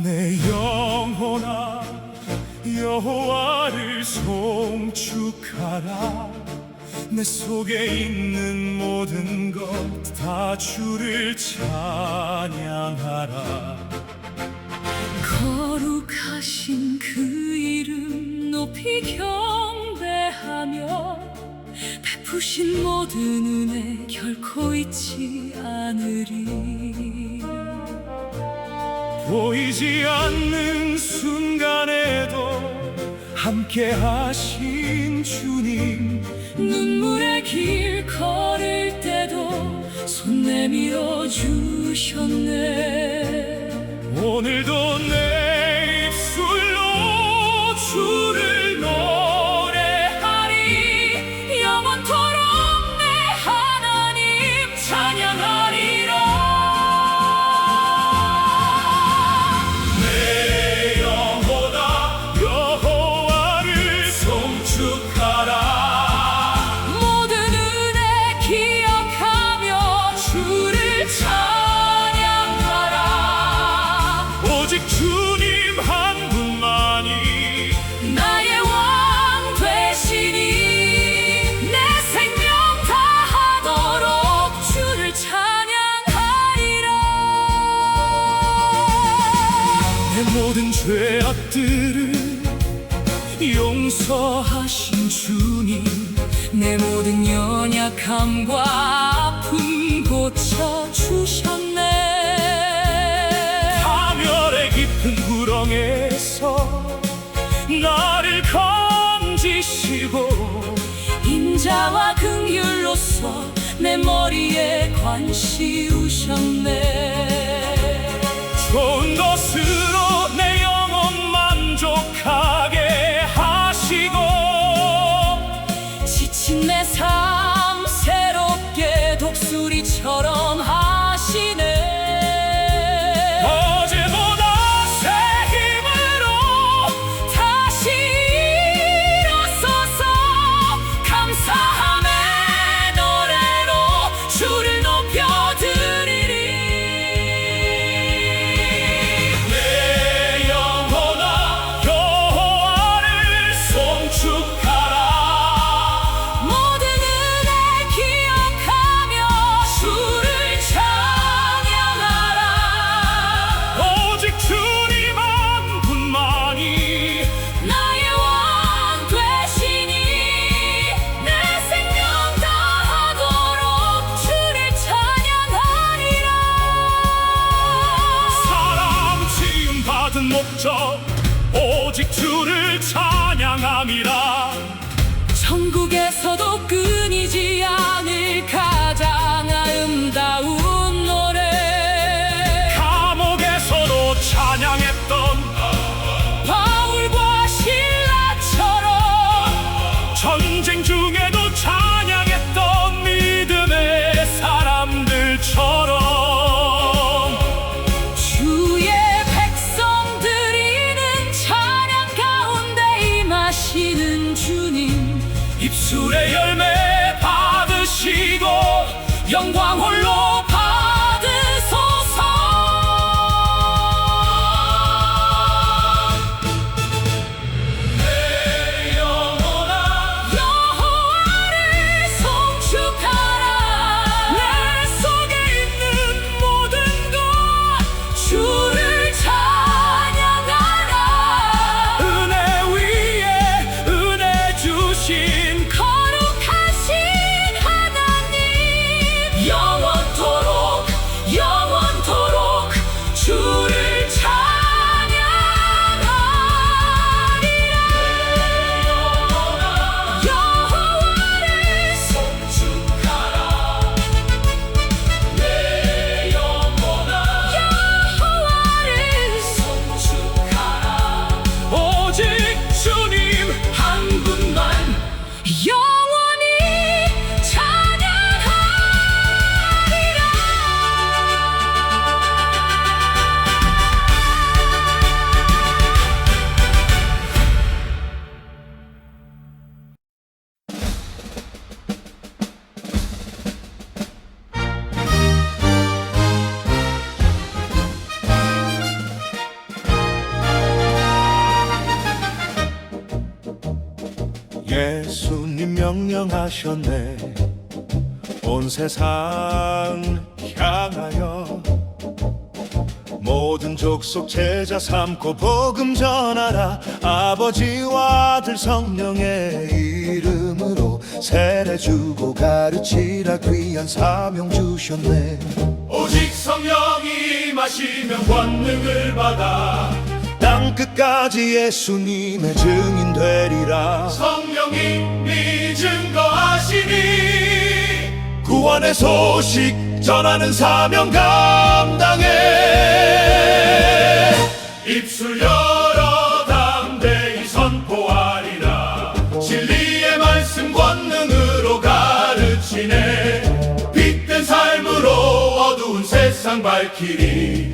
내 영혼아 여호와를 송축하라. 내 속에 있는 모든 것 다 주를 찬양하라. 거룩하신 그 이름 높이 경배하며 베푸신 모든 은혜 결코 잊지 않으리. 보이지 않는 순간에도 함께 하신 주님, 눈물의 길 걸을 때도 손 내밀어 주셨네. 오늘도 내 입술로 주를 노래하리. 영원토록 내 하나님 찬양하리라. 내 영혼아 여호와를 송축하라. 모든 은혜 기억하며 주를 찬양하라. 오직 주님 한 분만이 나의 왕 되시니 내 생명 다하도록 주를 찬양하리라. 내 모든 죄악들을 용서하신 주님, 내 모든 연약함과 아픔 고쳐주셨네. 파멸의 깊은 구렁에서 나를 건지시고 인자와 긍휼로서 내 머리에 관 씌우셨네. 좋은 것으로 내 영혼 만족하게 하시고 지친 내 삶 새롭게 오직 주를 찬양함이라. 천국에서도 끊이지 않을 가장 아름다운 노래, 감옥에서도 찬양했던 바울과 신라처럼 전쟁 중에도 찬양했던 믿음의 사람들처럼 주의 백성 드리는 찬양 가운데 임하시는 주님, 입술의 열매 받으시고 영광 홀로 받으소서. 내 영혼아 여호와를 송축하라. 내 속에 있는 모든 것 주를 찬양하라. 은혜 위에 은혜 주신 거룩하신 하나님, 영원토록 영원토록 주를 찬양하리라. 여호와를 송축하라. 내 영혼아 여호와를 송축하라. 오직 주님 한 분만 영원히 찬양하리라. 예수님 명령하셨네. 온 세상 향하여 모든 족속 제자 삼고 복음 전하라. 아버지와 아들 성령의 이름으로 세례 주고 가르치라. 귀한 사명 주셨네. 오직 성령이 임하시면 권능을 받아 땅 끝까지 예수님의 증인 되리라. 성령님이 증거하시니 구원의 소식 전하는 사명 감당해. 입술 열어 담대히 선포하리라. 진리의 말씀 권능으로 가르치네. 빛된 삶으로 어두운 세상 밝히리.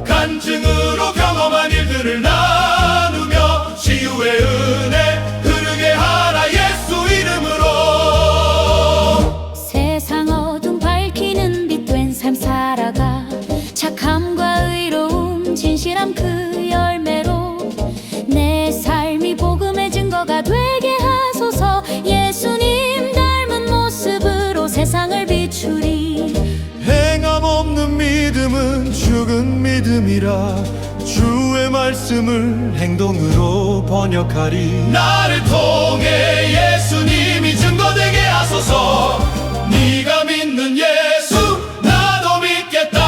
간증으로 경험한 일들을 나누며 치유의 은혜 흐르게 하라. 예수 이름으로. 세상 어둠 밝히는 빛된 삶 살아가. 착함과 의로움 진실함 그 열매로 내 삶이 복음의 증거가 되게 하소서. 예수님 닮은 모습으로 세상을 비추리. 행함 없는 믿음은 죽은 믿음이라. 주의 말씀을 행동으로 번역하리. 나를 통해 예수님이 증거되게 하소서. 네가 믿는 예수 나도 믿겠다.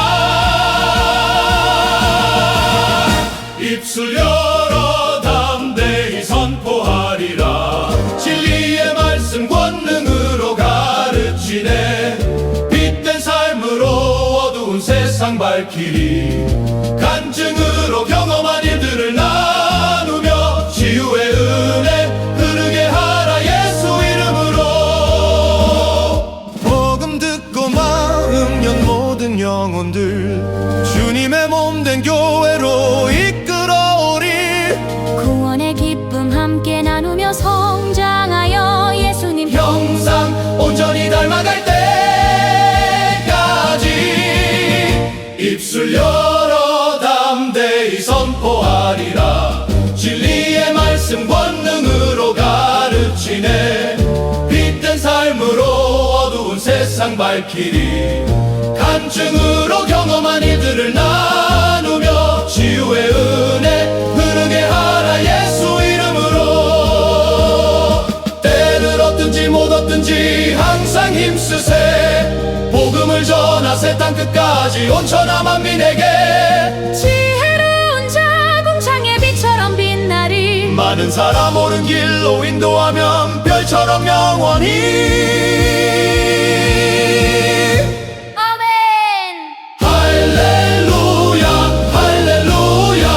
입술 열어 담대히 선포하리라. 진리의 말씀 권능으로 가르치네. 빛된 삶으로 어두운 세상 밝히리. 간증으로 경험한 일들을 나누며 치유의 은혜 흐르게 하라. 예수 이름으로. 복음 듣고 마음 연 모든 영혼들 주님의 몸된 교회로 이끌어오리. 구원의 기쁨 함께 나누며 성장하여 예수님 형상 온전히 닮아갈 때까지 입술 열어 담대히 선포하리라. 진리의 말씀 권능으로 가르치네. 빛된 삶으로 어두운 세상 밝히리. 간증으로 경험한 이들을 나누며 치유의 은혜 흐르게 하라. 예수 이름으로. 때를 얻든지 못 얻든지 항상 힘쓰세. 복음을 전하세. 땅 끝까지 온 천하 만민에게. 지혜로운 자 공창의 빛처럼 빛나리. 다른 사람 옳은 길로 인도하면 별처럼 영원히 아멘. 할렐루야 할렐루야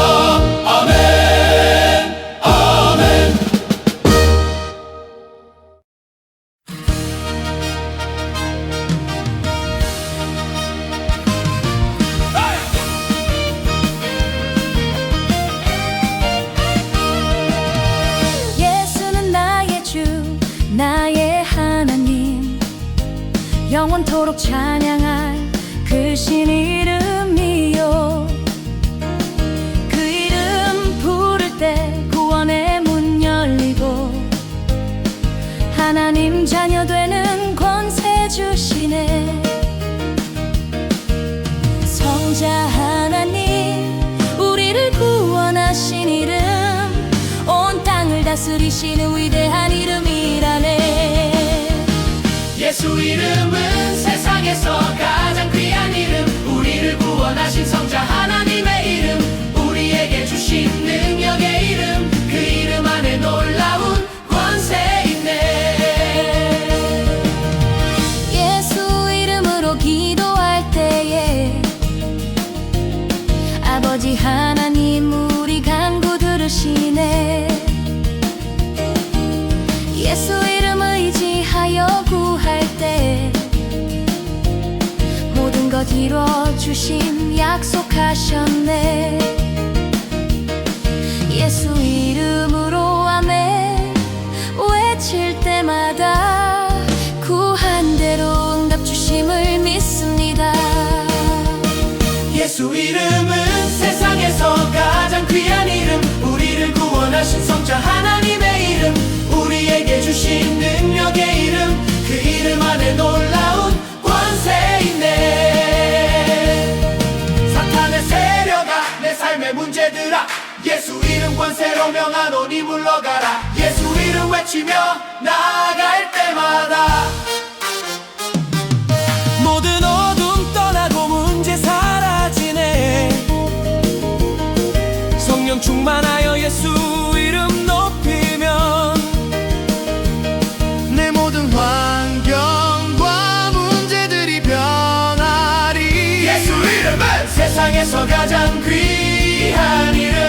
아멘 아멘. 예수는 나의 주, 나의 하나님, 영원토록 찬양할 그 신 이름이요. 그 이름 부를 때 구원의 문 열리고 하나님 자녀 되는 권세 주시네. 성자 하나님, 우리를 구원하신 이름, 온 땅을 다스리시는 위대한 이름이라네. 예수 이름은 세상에서 가장 귀한 이름, 우리를 구원하신 성자 하나님의 이름, 우리에게 주신 능력의 이름, 그 이름 안에 놀라운 권세 있네. 예수 이름으로 기도할 때에 아버지 하나님 우리 간구 들으시네. 예수 이름 의지하여 구할 때 모든 것 이뤄주심 약속하셨네. 예수 이름으로 아멘 외칠 때마다 구한 대로 응답 주심을 믿습니다. 예수 이름은 세상에서 가장 귀한 이름, 우리를 구원하신 성자 하나님의 이름, 우리에게 주신 능력의 이름, 그 이름 안에 놀라운 권세 있네. 사탄의 세력아 내 삶의 문제들아, 예수 이름 권세로 명하노니 물러가라. 예수 이름 외치며 나아갈 때마다 모든 어둠 떠나고 문제 사라지네. 성령 충만하여 예수 이름 높이면 내 모든 환경과 문제들이 변하리. 예수 이름은 세상에서 가장 귀한 이름.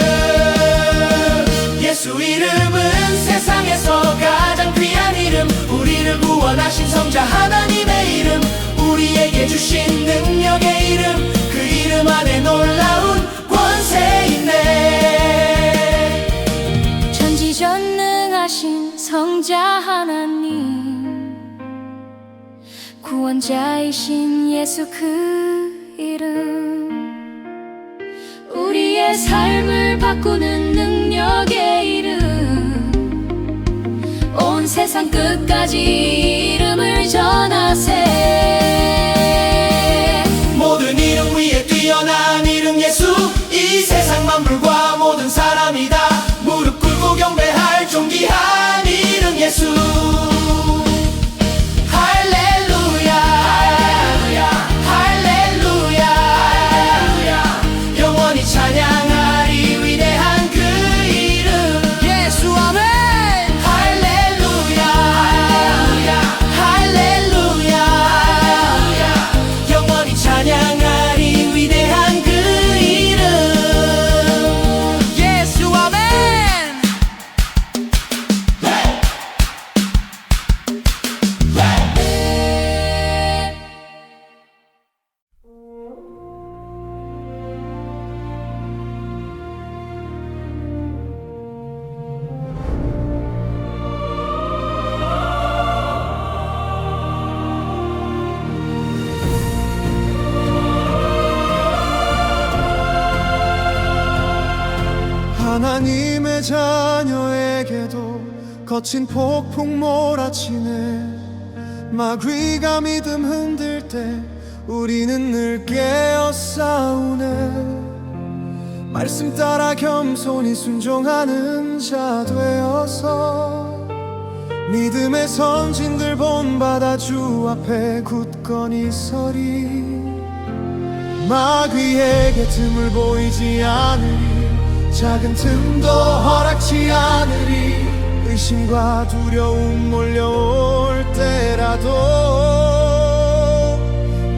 예수 이름은 세상에서 가장 귀한 이름, 우리를 구원하신 성자 하나님의 이름, 우리에게 주신 능력의 이름, 그 이름 안에 놀라운 권세 있네. 전지전능하신 성자 하나님, 구원자이신 예수 그 이름, 우리의 삶을 바꾸는 능력의 이름, 온 세상 끝까지 이름을 전하세. 모든 이름 위에 뛰어난 이름 예수, 이 세상 만물과 모든 사람이 다 무릎 꿇고 경배할 존귀한 이름 예수. 할렐루야 할렐루야 할렐루야, 영원히 찬양하리 위대한 그 이름 예수. 아멘. 할렐루야 할렐루야 할렐루야, 영원히 찬양하리 위대한 그 이름 예수. 아멘. 하나님의 자녀에게도 거친 폭풍 몰아치네. 마귀가 믿음 흔들 때 우리는 늘 깨어 싸우네. 말씀 따라 겸손히 순종하는 자 되어서 믿음의 선진들 본받아 주 앞에 굳건히 서리. 마귀에게 틈을 보이지 않으리. 작은 틈도 허락치 않으리. 의심과 두려움 몰려올 때라도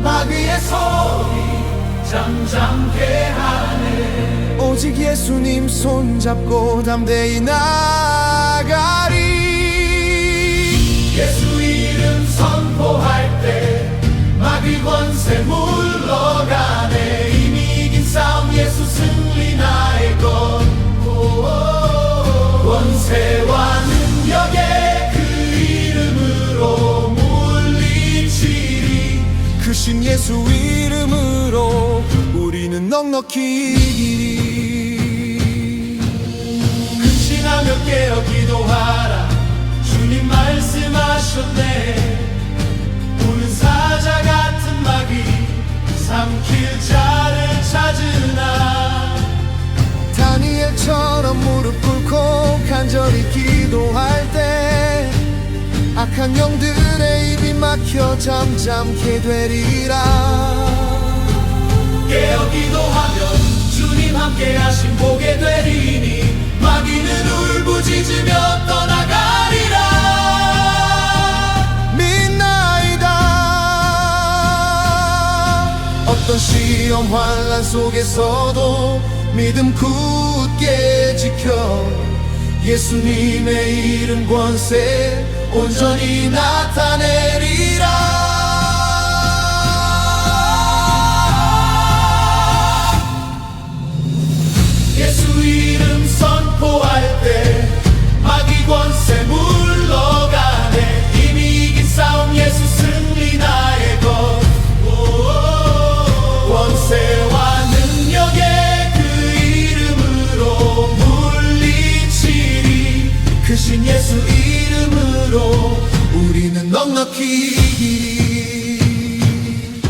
마귀의 소리 잠잠케 하네. 오직 예수님 손잡고 담대히 나가리. 예수 이름 선포할 때 마귀 권세 물러가네. 이미 이긴 싸움 예수 승리 나의 것. 권세와 능력의 그 이름으로 물리치리. 그 신 예수 이름으로 우리는 넉넉히 이기리. 근신하며 깨어 기도하라. 주님 말씀하셨네. 우는 사자 같은 마귀 삼킬 자를 찾으나. 다니엘처럼 무릎 꿇고 간절히 기도할 때 악한 영들의 입이 막혀 잠잠케 되리라. 깨어 기도하면 주님 함께 하심 보게 되리니. 마귀는 울부짖으며 떠나가리라. 믿나이다. 어떤 시험 환난 속에서도 믿음 굳게 지켜 예수님의 이름 권세 온전히 나타내리라. 예수 이름 선포할 때 마귀 권세 물러가네. 이미 이긴 싸움 예수 승리 나의 것. 권세와 능력의 그 이름으로 물리치리. 그 신 예수 이름으로 우리는 넉넉히 이기리.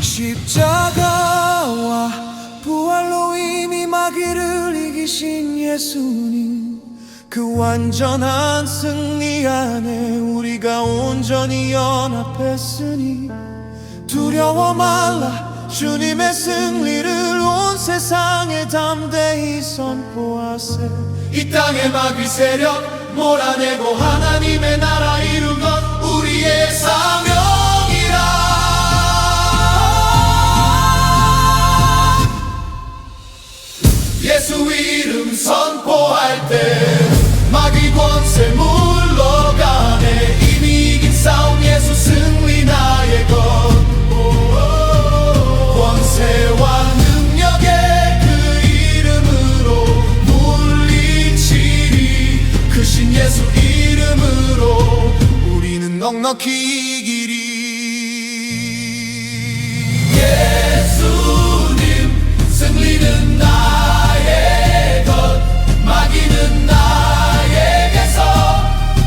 십자가와 부활로 이미 마귀를 이기신 예수님, 그 완전한 승리 안에 우리가 온전히 연합했으니 두려워 말라. 주님의 승리를 온 세상에 담대히 선포하세. 이 땅의 마귀 세력 몰아내고 하나님의 나라 이룬 것 우리의 사명이라. 예수 이름 선포할 때 마귀 권세 물러가네. 이미 이긴 싸움 예수 승리 나의 것. 권세와 능력의 그 이름으로 물리치리. 그 신 예수 이름으로 우리는 넉넉히 이기리. 예수님 승리는 나의 것. 마귀는 나에게서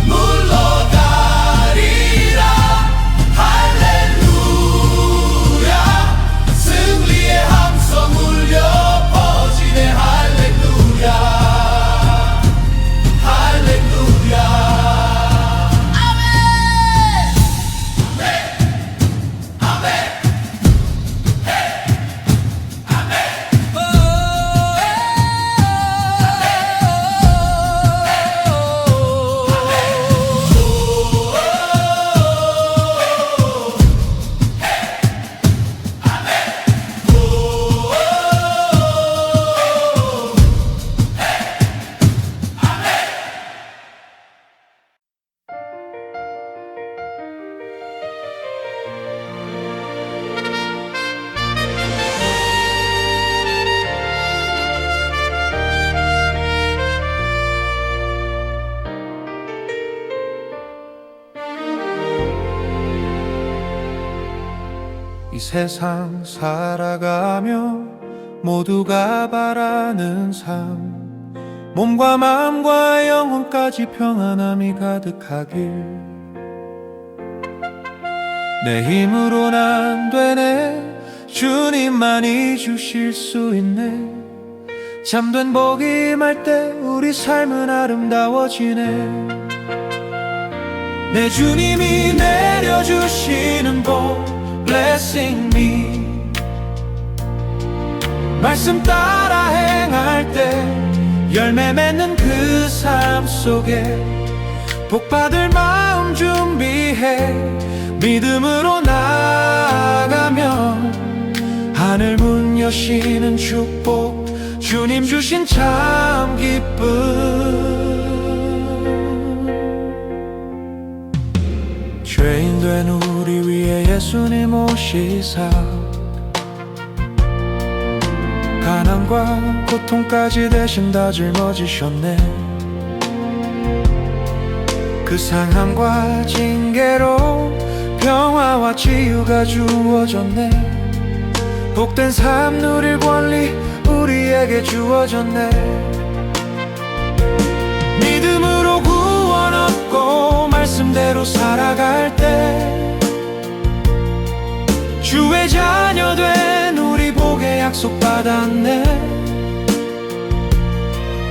물러가리라. 할렐루야. 승리의 함성 울려 퍼지네. 할렐루야. 할렐루야. 아멘. 네. 아멘. 네. 아멘. 이 세상 살아가며 모두가 바라는 삶, 몸과 마음과 영혼까지 평안함이 가득하길. 내 힘으로는 안 되네. 주님만이 주실 수 있네. 잠든 복이 말 때 우리 삶은 아름다워지네. 내 주님이 내려주시는 복 Blessing me. 말씀 따라 행할 때 열매 맺는 그 삶 속에 복받을 마음 준비해 믿음으로 나아가면 하늘 문 여시는 축복 주님 주신 참 기쁨. 죄인 된 우리 위해 예수님 오시사 가난과 고통까지 대신 다 짊어지셨네. 그 상함과 징계로 평화와 치유가 주어졌네. 복된 삶 누릴 권리 우리에게 주어졌네. 믿음으로 구원 얻고 말씀대로 살아갈 때 주의 자녀 된 우리 복의 약속 받았네.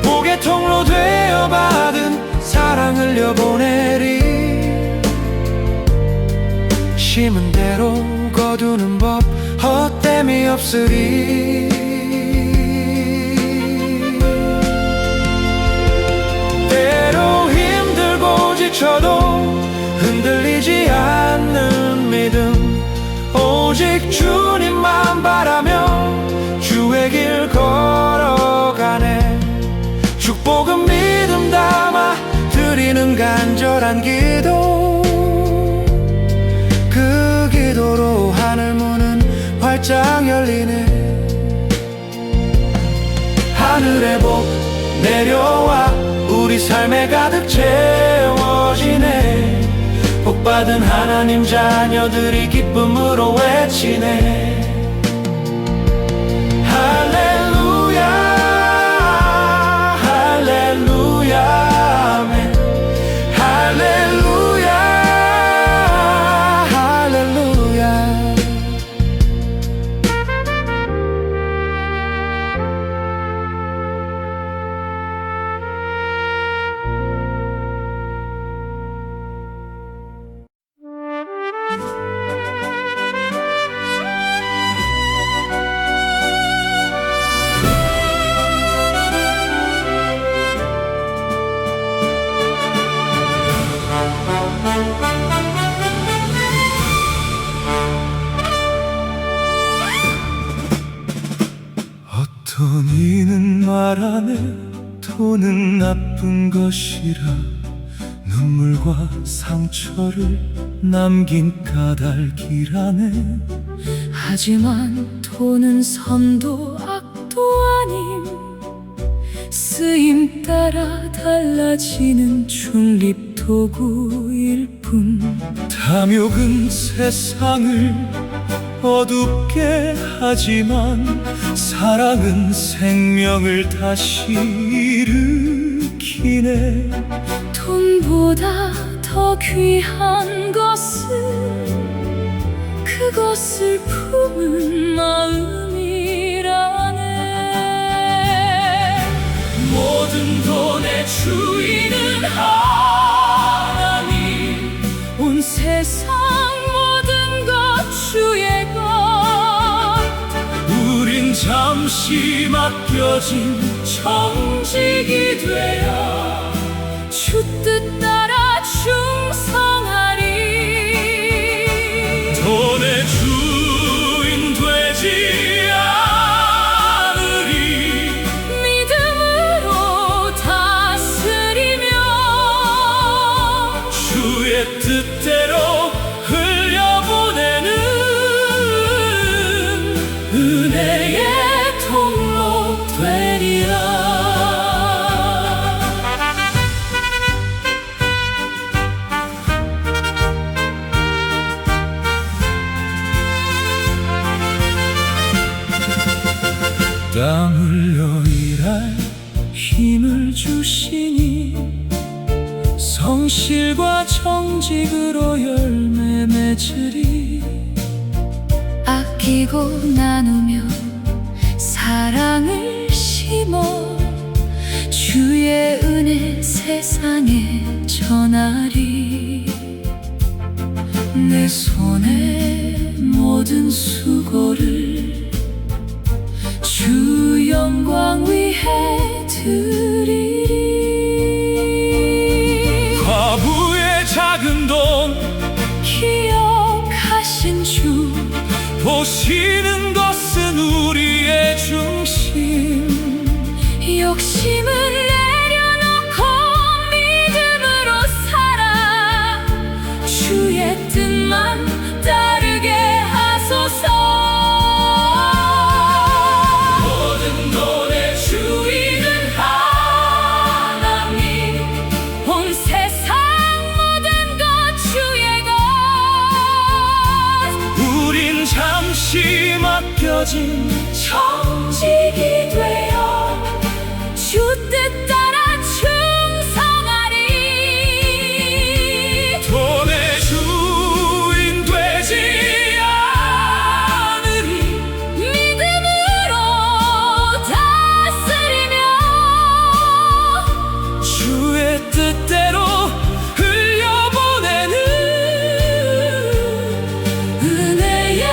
복의 통로 되어 받은 사랑 흘려 보내리. 심은 대로 거두는 법 헛됨이 없으리. 때로 힘들고 지쳐도 흔들리지 않는 믿음 오직 주님만 바라며 주의 길 걸어가네. 축복은 믿음 담아 드리는 간절한 기도 그 기도로 하늘 문은 활짝 열리네. 하늘의 복 내려와 우리 삶에 가득 채워지네. 복받은 하나님 자녀들이 기쁨으로 외치네. 할렐루야 할렐루야 아멘. 할렐루야 할렐루야. 어떤 이는 말하네 돈은 나쁜 것이라 눈물과 상처를 남긴 까닭이라네. 하지만 돈은 선도 악도 아님 쓰임 따라 달라지는 중립도구일 뿐. 탐욕은 세상을 어둡게 하지만 사랑은 생명을 다시 일으키네. 돈보다 더 귀한 것은 그것을 품은 마음이라네. 모든 돈의 주인은 하나님. 온 세상 모든 것 주의 것. 우린 잠시 맡겨진 청직이 되어 주 뜻 따라 충성하리. 돈의 주인 되지 않으리. 믿음으로 다스리며 주의 뜻대로 흘려보내는 은혜의 통로 되리라. 땀 흘려 일할 힘을 주시니 성실과 정직으로 열매 맺으리. 아끼고 나누며 사랑을 심어 주의 은혜 세상에 전하리. 내 손에 모든 수고를 주 영광 위해 드 모시는 것은 우리의 중심. 욕심은 내려놓고 믿음으로 살아 주의 뜻만 따르게 하소서. 모든 돈의 주인은 하나님, 온 세상 모든 것 주의 것. 우린 잠시 맡겨진 청직이 되어 주 뜻 따라 충성하리. 돈의 주인 되지 않으리. 믿음으로 다스리며 주의 뜻대로 흘려보내는 은혜의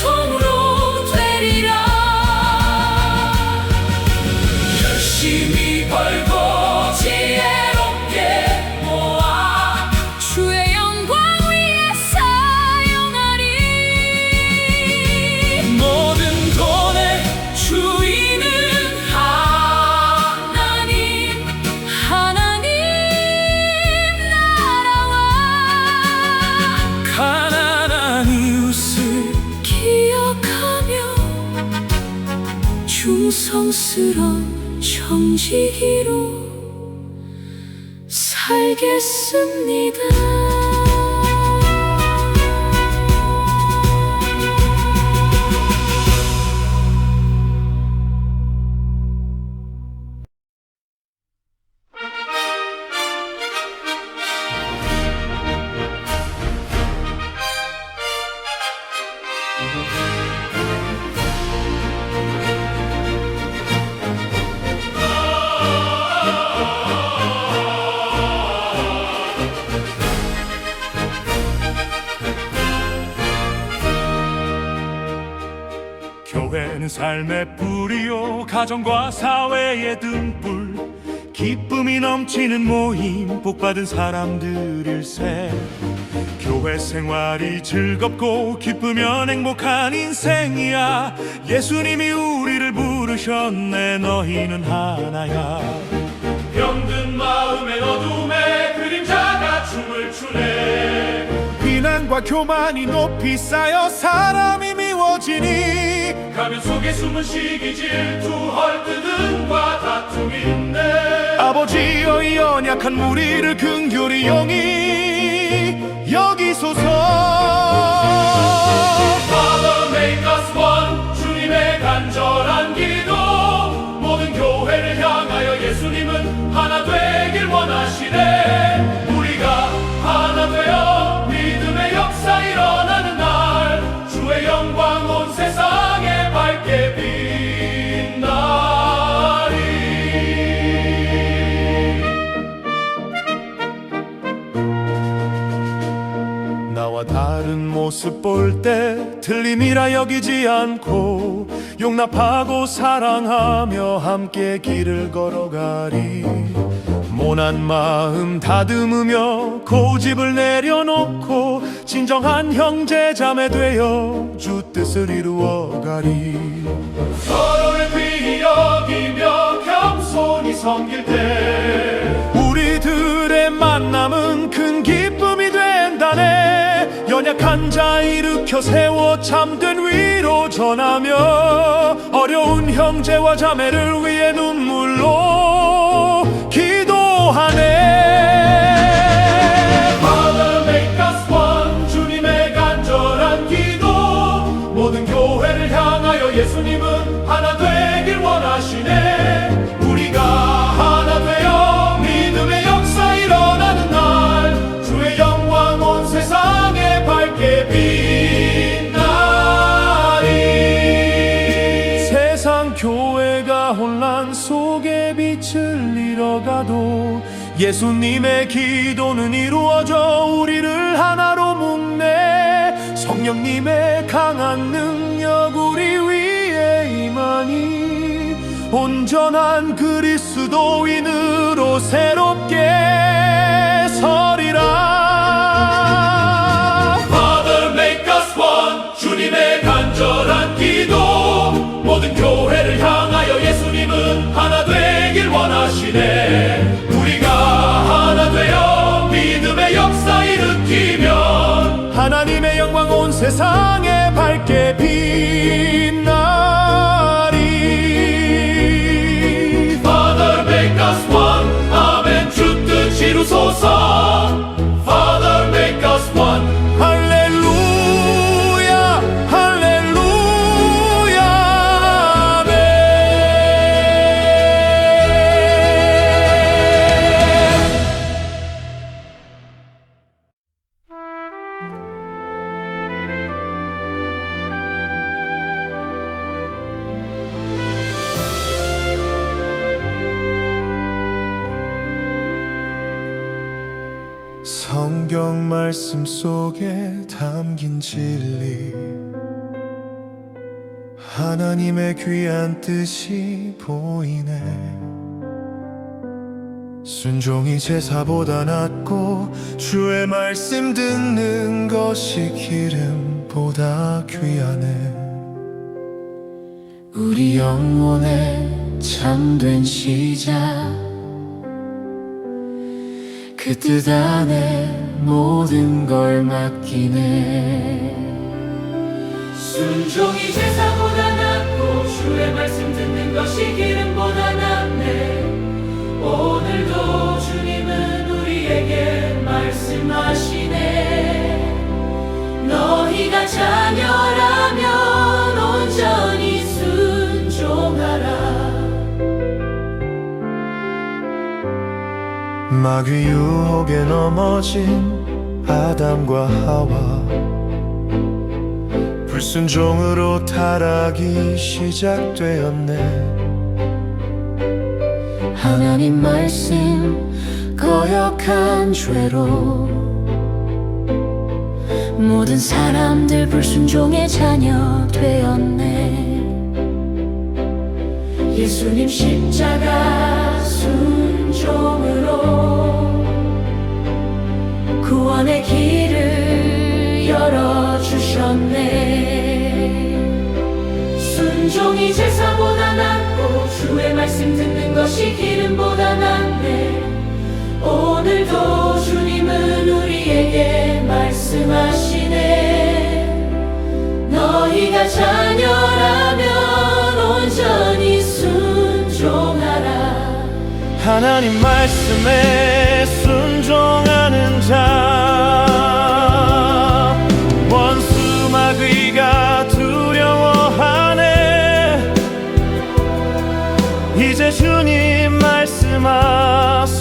통로 되리라. 열심히 벌고 지혜롭게 모아 주의 영광 위에 사용하리. 모든 돈의 주인은 하나님, 하나님 나라와 가난한 이웃을 기억하며 충성스런 청지기로 살겠습니다. 교회는 삶의 뿌리요, 가정과 사회의 등불, 기쁨이 넘치는 모임, 복받은 사람들일세. 교회 생활이 즐겁고 기쁘면 행복한 인생이야. 예수님이 우리를 부르셨네. 너희는 하나야. 병든 마음의 어둠에 그림자가 춤을 추네. 비난과 교만이 높이 쌓여 사람이 미워지니 가면 속에 숨은 시기, 질투, 헐뜯음과 다툼인데 아버지여, 이 연약한 무리를 긍휼히 영이 여기소서. Father, make us one. 주님의 간절한 기도. 모든 교회를 향하여 예수님은 하나 되길 원하시네. 우리가 하나 되어 믿음의 역사 일어나는 날, 주의 영광 온 세상에 밝게 빛나리. 나와 다른 모습 볼 때 틀림이라 여기지 않고 용납하고 사랑하며 함께 길을 걸어가리. 모난 마음 다듬으며 고집을 내려놓고 진정한 형제 자매 되어 주 뜻을 이루어가리. 서로를 귀히 여기며 겸손히 섬길 때 우리들의 만남은 큰 기쁨이 된다네. 연약한 자 일으켜 세워 참된 위로 전하며 어려운 형제와 자매를 위해 눈물로 기도하네. Father, make us one. 주님의 간절한 기도. 모든 교회를 향하여 예수님은 하나 되길 원하시네. 우리가 하나 되어 믿음의 역사 일어나는 날, 주의 영광 온 세상에 밝게 빛나리. 세상 교회가 혼란 속에 빛을 잃어가도 예수님의 기도는 이루어져 우리를 하나로 묶네. 성령님의 강한 능력 우리 위에 임하니 온전한 그리스도인으로 새롭게 서리라. Father, make us one. 주님의 간절 말씀하시네. 우리가 하나 되어 믿음의 역사 일으키면 하나님의 영광 온 세상에 밝게 빛나리. Father make us one. 아멘. 주 뜻 이루소서. Father make us one. 할렐루야 할렐루야 아멘. 성경 말씀 속에 담긴 진리, 하나님의 귀한 뜻이 보이네. 순종이 제사보다 낫고 주의 말씀 듣는 것이 기름보다 귀하네. 우리 영혼의 참된 시작, 그 뜻 안에 모든 걸 맡기네. 순종이 제사보다 낫고 주의 말씀 듣는 것이 기름보다 낫네. 오늘도 주님은 우리에게 말씀하시네. 너희가 자녀라면 온전히 순종하라. 마귀 유혹에 넘어진 아담과 하와, 불순종으로 타락이 시작되었네. 하나님 말씀 거역한 죄로 모든 사람들 불순종의 자녀 되었네. 예수님 십자가 순종으로 구원의 길을 열어주셨네. 순종이 제사보다 낫고 주의 말씀 듣는 것이 기름보다 낫네. 오늘도 주님은 우리에게 말씀하시네. 너희가 자녀라면 온전히 순종하라. 하나님 말씀에 순종하는 자, 원수 마귀가 두려워하네. 이제 주님 말씀하소서.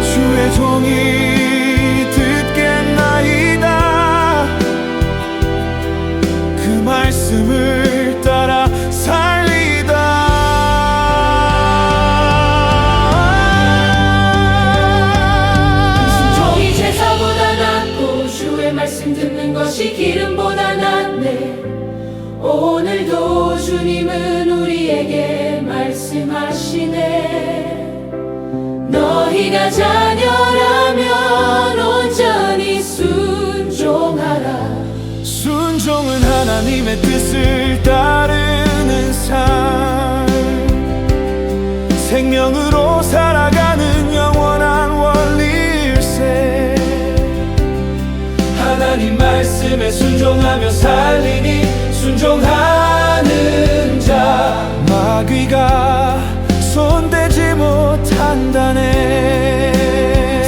주의 종이 듣겠나이다. 그 말씀을 따라 살리다. 순종이 제사보다 낫고 주의 말씀 듣는 것이 기름보다 낫네. 오늘도 주님은 우리에게 말씀하시네. 너희가 자녀라면 온전히 순종하라. 순종은 하나님의 뜻을 따르는 삶, 생명으로 살아가는 영원한 원리일세. 하나님 말씀에 순종하며 살리니 순종하는 자, 마귀가 손대지 못한다네.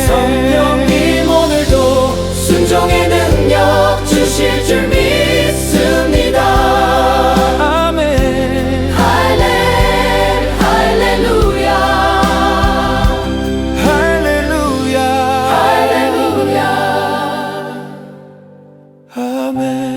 성령님 오늘도 순종의 능력 주실 줄 믿습니다. 아멘. 할렐루야 할렐루야 할렐루야. 아멘.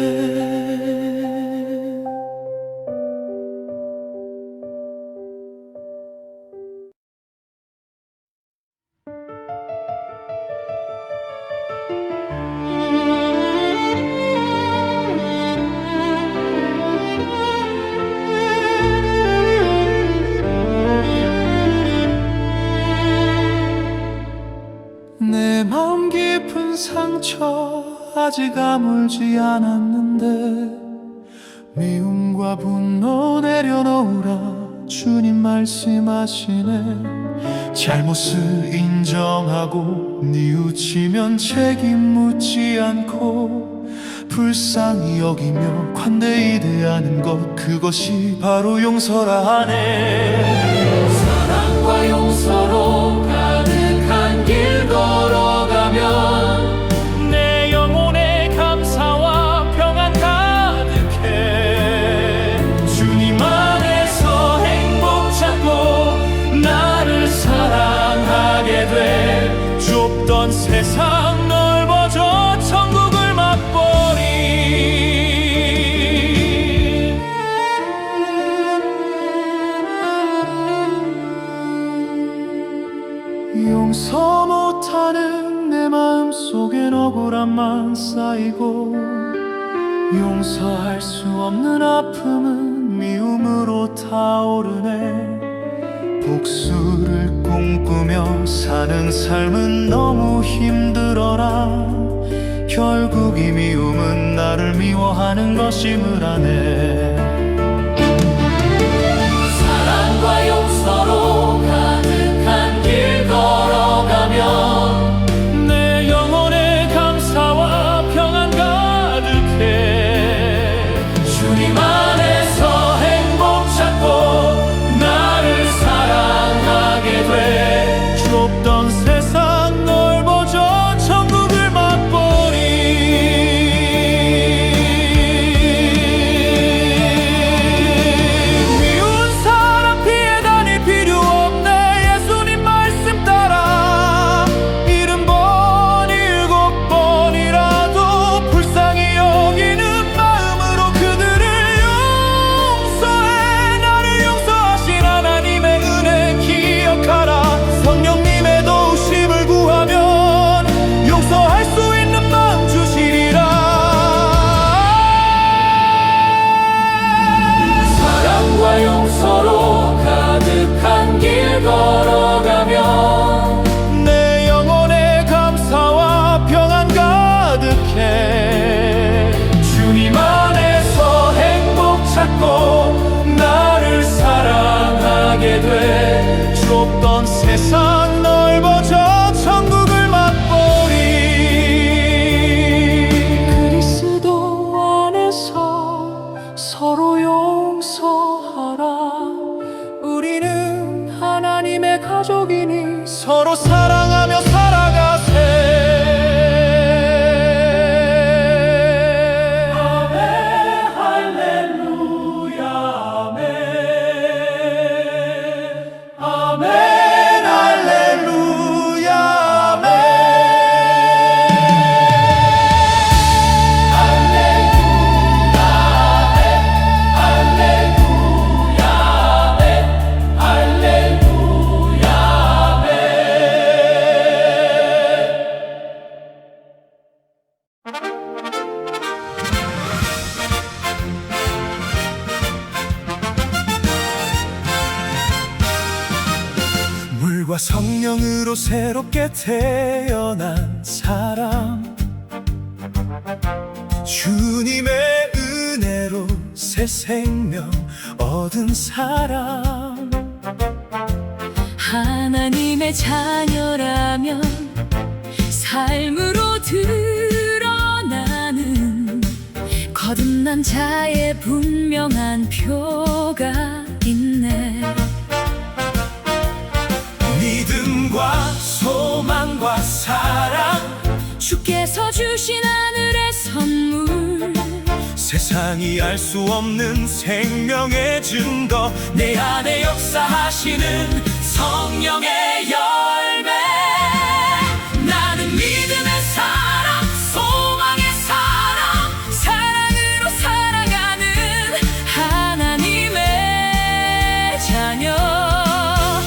내 마음 깊은 상처 아직 아물지 않았는데, 미움과 분노 내려놓으라 주님 말씀하시네. 잘못을 인정하고 뉘우치면 책임 묻지 않고 불쌍히 여기며 관대히 대하는 것, 그것이 바로 용서라 하네. 사랑과 용서로 가득한 길 걸어가면 내 영혼에 감사와 평안 가득해. 주님 안에서 행복 찾고 나를 사랑하게 돼. 좁던 세상 넓어져 천국을 맛보리. 용서 못하는 내 마음속엔 억울함만 쌓이고 용서할 수 없는 아픔은 미움으로 타오르네. 복수를 꿈꾸며 사는 삶은 너무 힘들어라. 결국 이 미움은 나를 미워하는 것임을 아네. 사랑과 용서로 가득한 길 걸어가면 내 영혼에 감사와 평안 가득해. 주님 안에서 행복 찾고 나를 사랑하게 돼. 좁던 세상 넓어져 천국을 맛보리. 미운 사람 피해다닐 필요 없네. 예수님 말씀 따라 70번 7번이라도 불쌍히 여기는 마음으로 그들을 용서해. 나를 용서하신 하나님의 은혜 기억하라. 성령님의 도우심을 구하면 용서할 수 있는 마음 주시리라. 사랑과 용서로 가득한 길 걸어가면 내 영혼에 감사와 평안 가득해. 주님 안에서 행복 찾고 나를 사랑하게 돼. 좁던 세상 넓어져 천국을 맛보리. 그리스도 안에서 서로 용서하라. 우리는 하나님의 가족이니 서로 사랑하며 살아가세. 아멘 할렐루야 아멘. 아멘 할렐루야 아멘. 할렐루야 아멘. 할렐루야 아멘. 물과 성령으로 새롭게 태어난 사람, 주님의 은혜로 새 생명 얻은 사람, 하나님의 자녀라면 삶으로 드러나는 거듭난 자의 분명한 표가 있네. 믿음과 소망과 사랑, 주께서 주신 하늘의 선물, 세상이 알 수 없는 생명의 증거, 내 안에 역사하시는 성령의 열매. 나는 믿음의 사람, 소망의 사람, 사랑으로 살아가는 하나님의 자녀.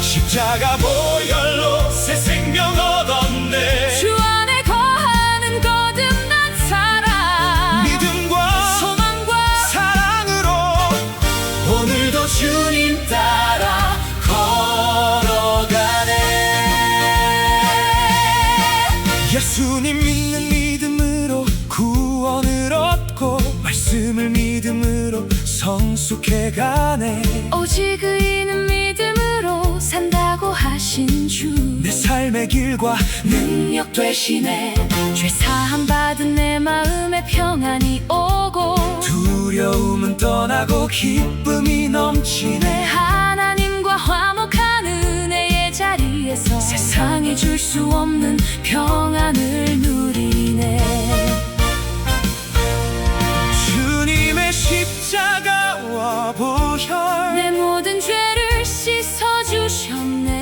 십자가 보혈로 새 생명 얻었네. 주 안에 거하는 거듭난 사람, 믿음과 소망과 사랑으로 오늘도 주님 따라 걸어가네. 예수님 믿는 믿음으로 구원을 얻고 말씀을 믿음으로 성숙해가네. 오직 의인은 믿음으로 산다고 하신 주 내 삶의 길과 능력 되시네. 죄 사함 받은 내 마음에 평안이 오고 두려움은 떠나고 기쁨이 넘치네. 하나님과 화목한 은혜의 자리에서 세상에 줄 수 없는 평안을 누리네. 주님의 십자가와 보혈 내 모든 죄를 씻어주셨네.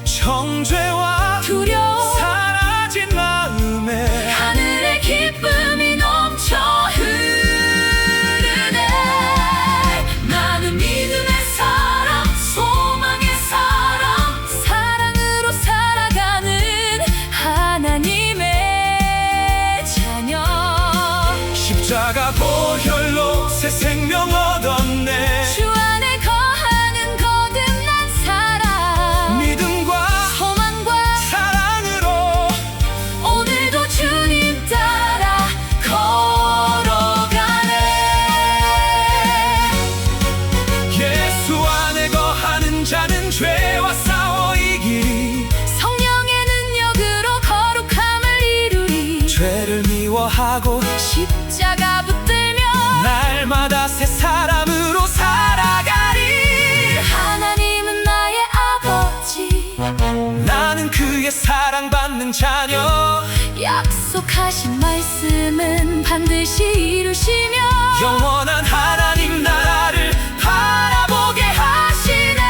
정죄와 두려움 사라진 마음에 하늘의 기쁨이 넘쳐 흐르네. 나는 믿음의 사람, 소망의 사람, 사랑으로 살아가는 하나님의 자녀. 십자가 보혈로 새 생명 얻었네. 주 안에 거하는 거듭난 사람, 믿음과 소망과 사랑으로 오늘도 주님 따라 걸어가네. 예수 안에 거하는 자는 죄와 싸워 이기리. 성령의 능력으로 거룩함을 이루리. 죄를 미워하고 십자가 붙들며 날마다 새 사람으로 살아가리. 하나님은 나의 아버지, 나는 그의 사랑받는 자녀. 약속하신 말씀은 반드시 이루시며 영원한 하나님 나라를 바라보게 하시네.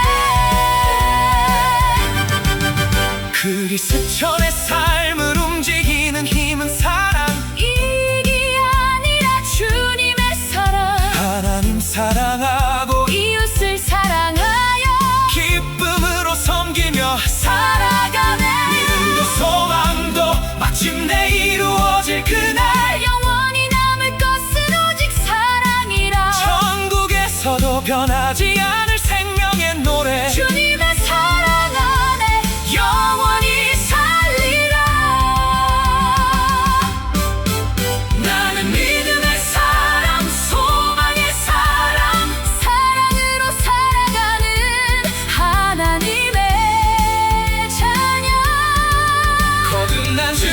그리스천의 삶을 움직이는 힘은 사랑. 이익이 아니라 주님의 사랑, 하나님 사랑하고 이웃을 사랑하여 기쁨으로 섬기며 살아가네. 믿음도 소망도 마침내 이루어질 그날. 영원히 남을 것은 오직 사랑이라. 천국에서도 변하지 않을 생명의 노래. 주님의 사랑 안에 영원히 살리라. 나는 믿음의 사람, 소망의 사람, 사랑으로 살아가는 하나님의 자녀. 거듭난 주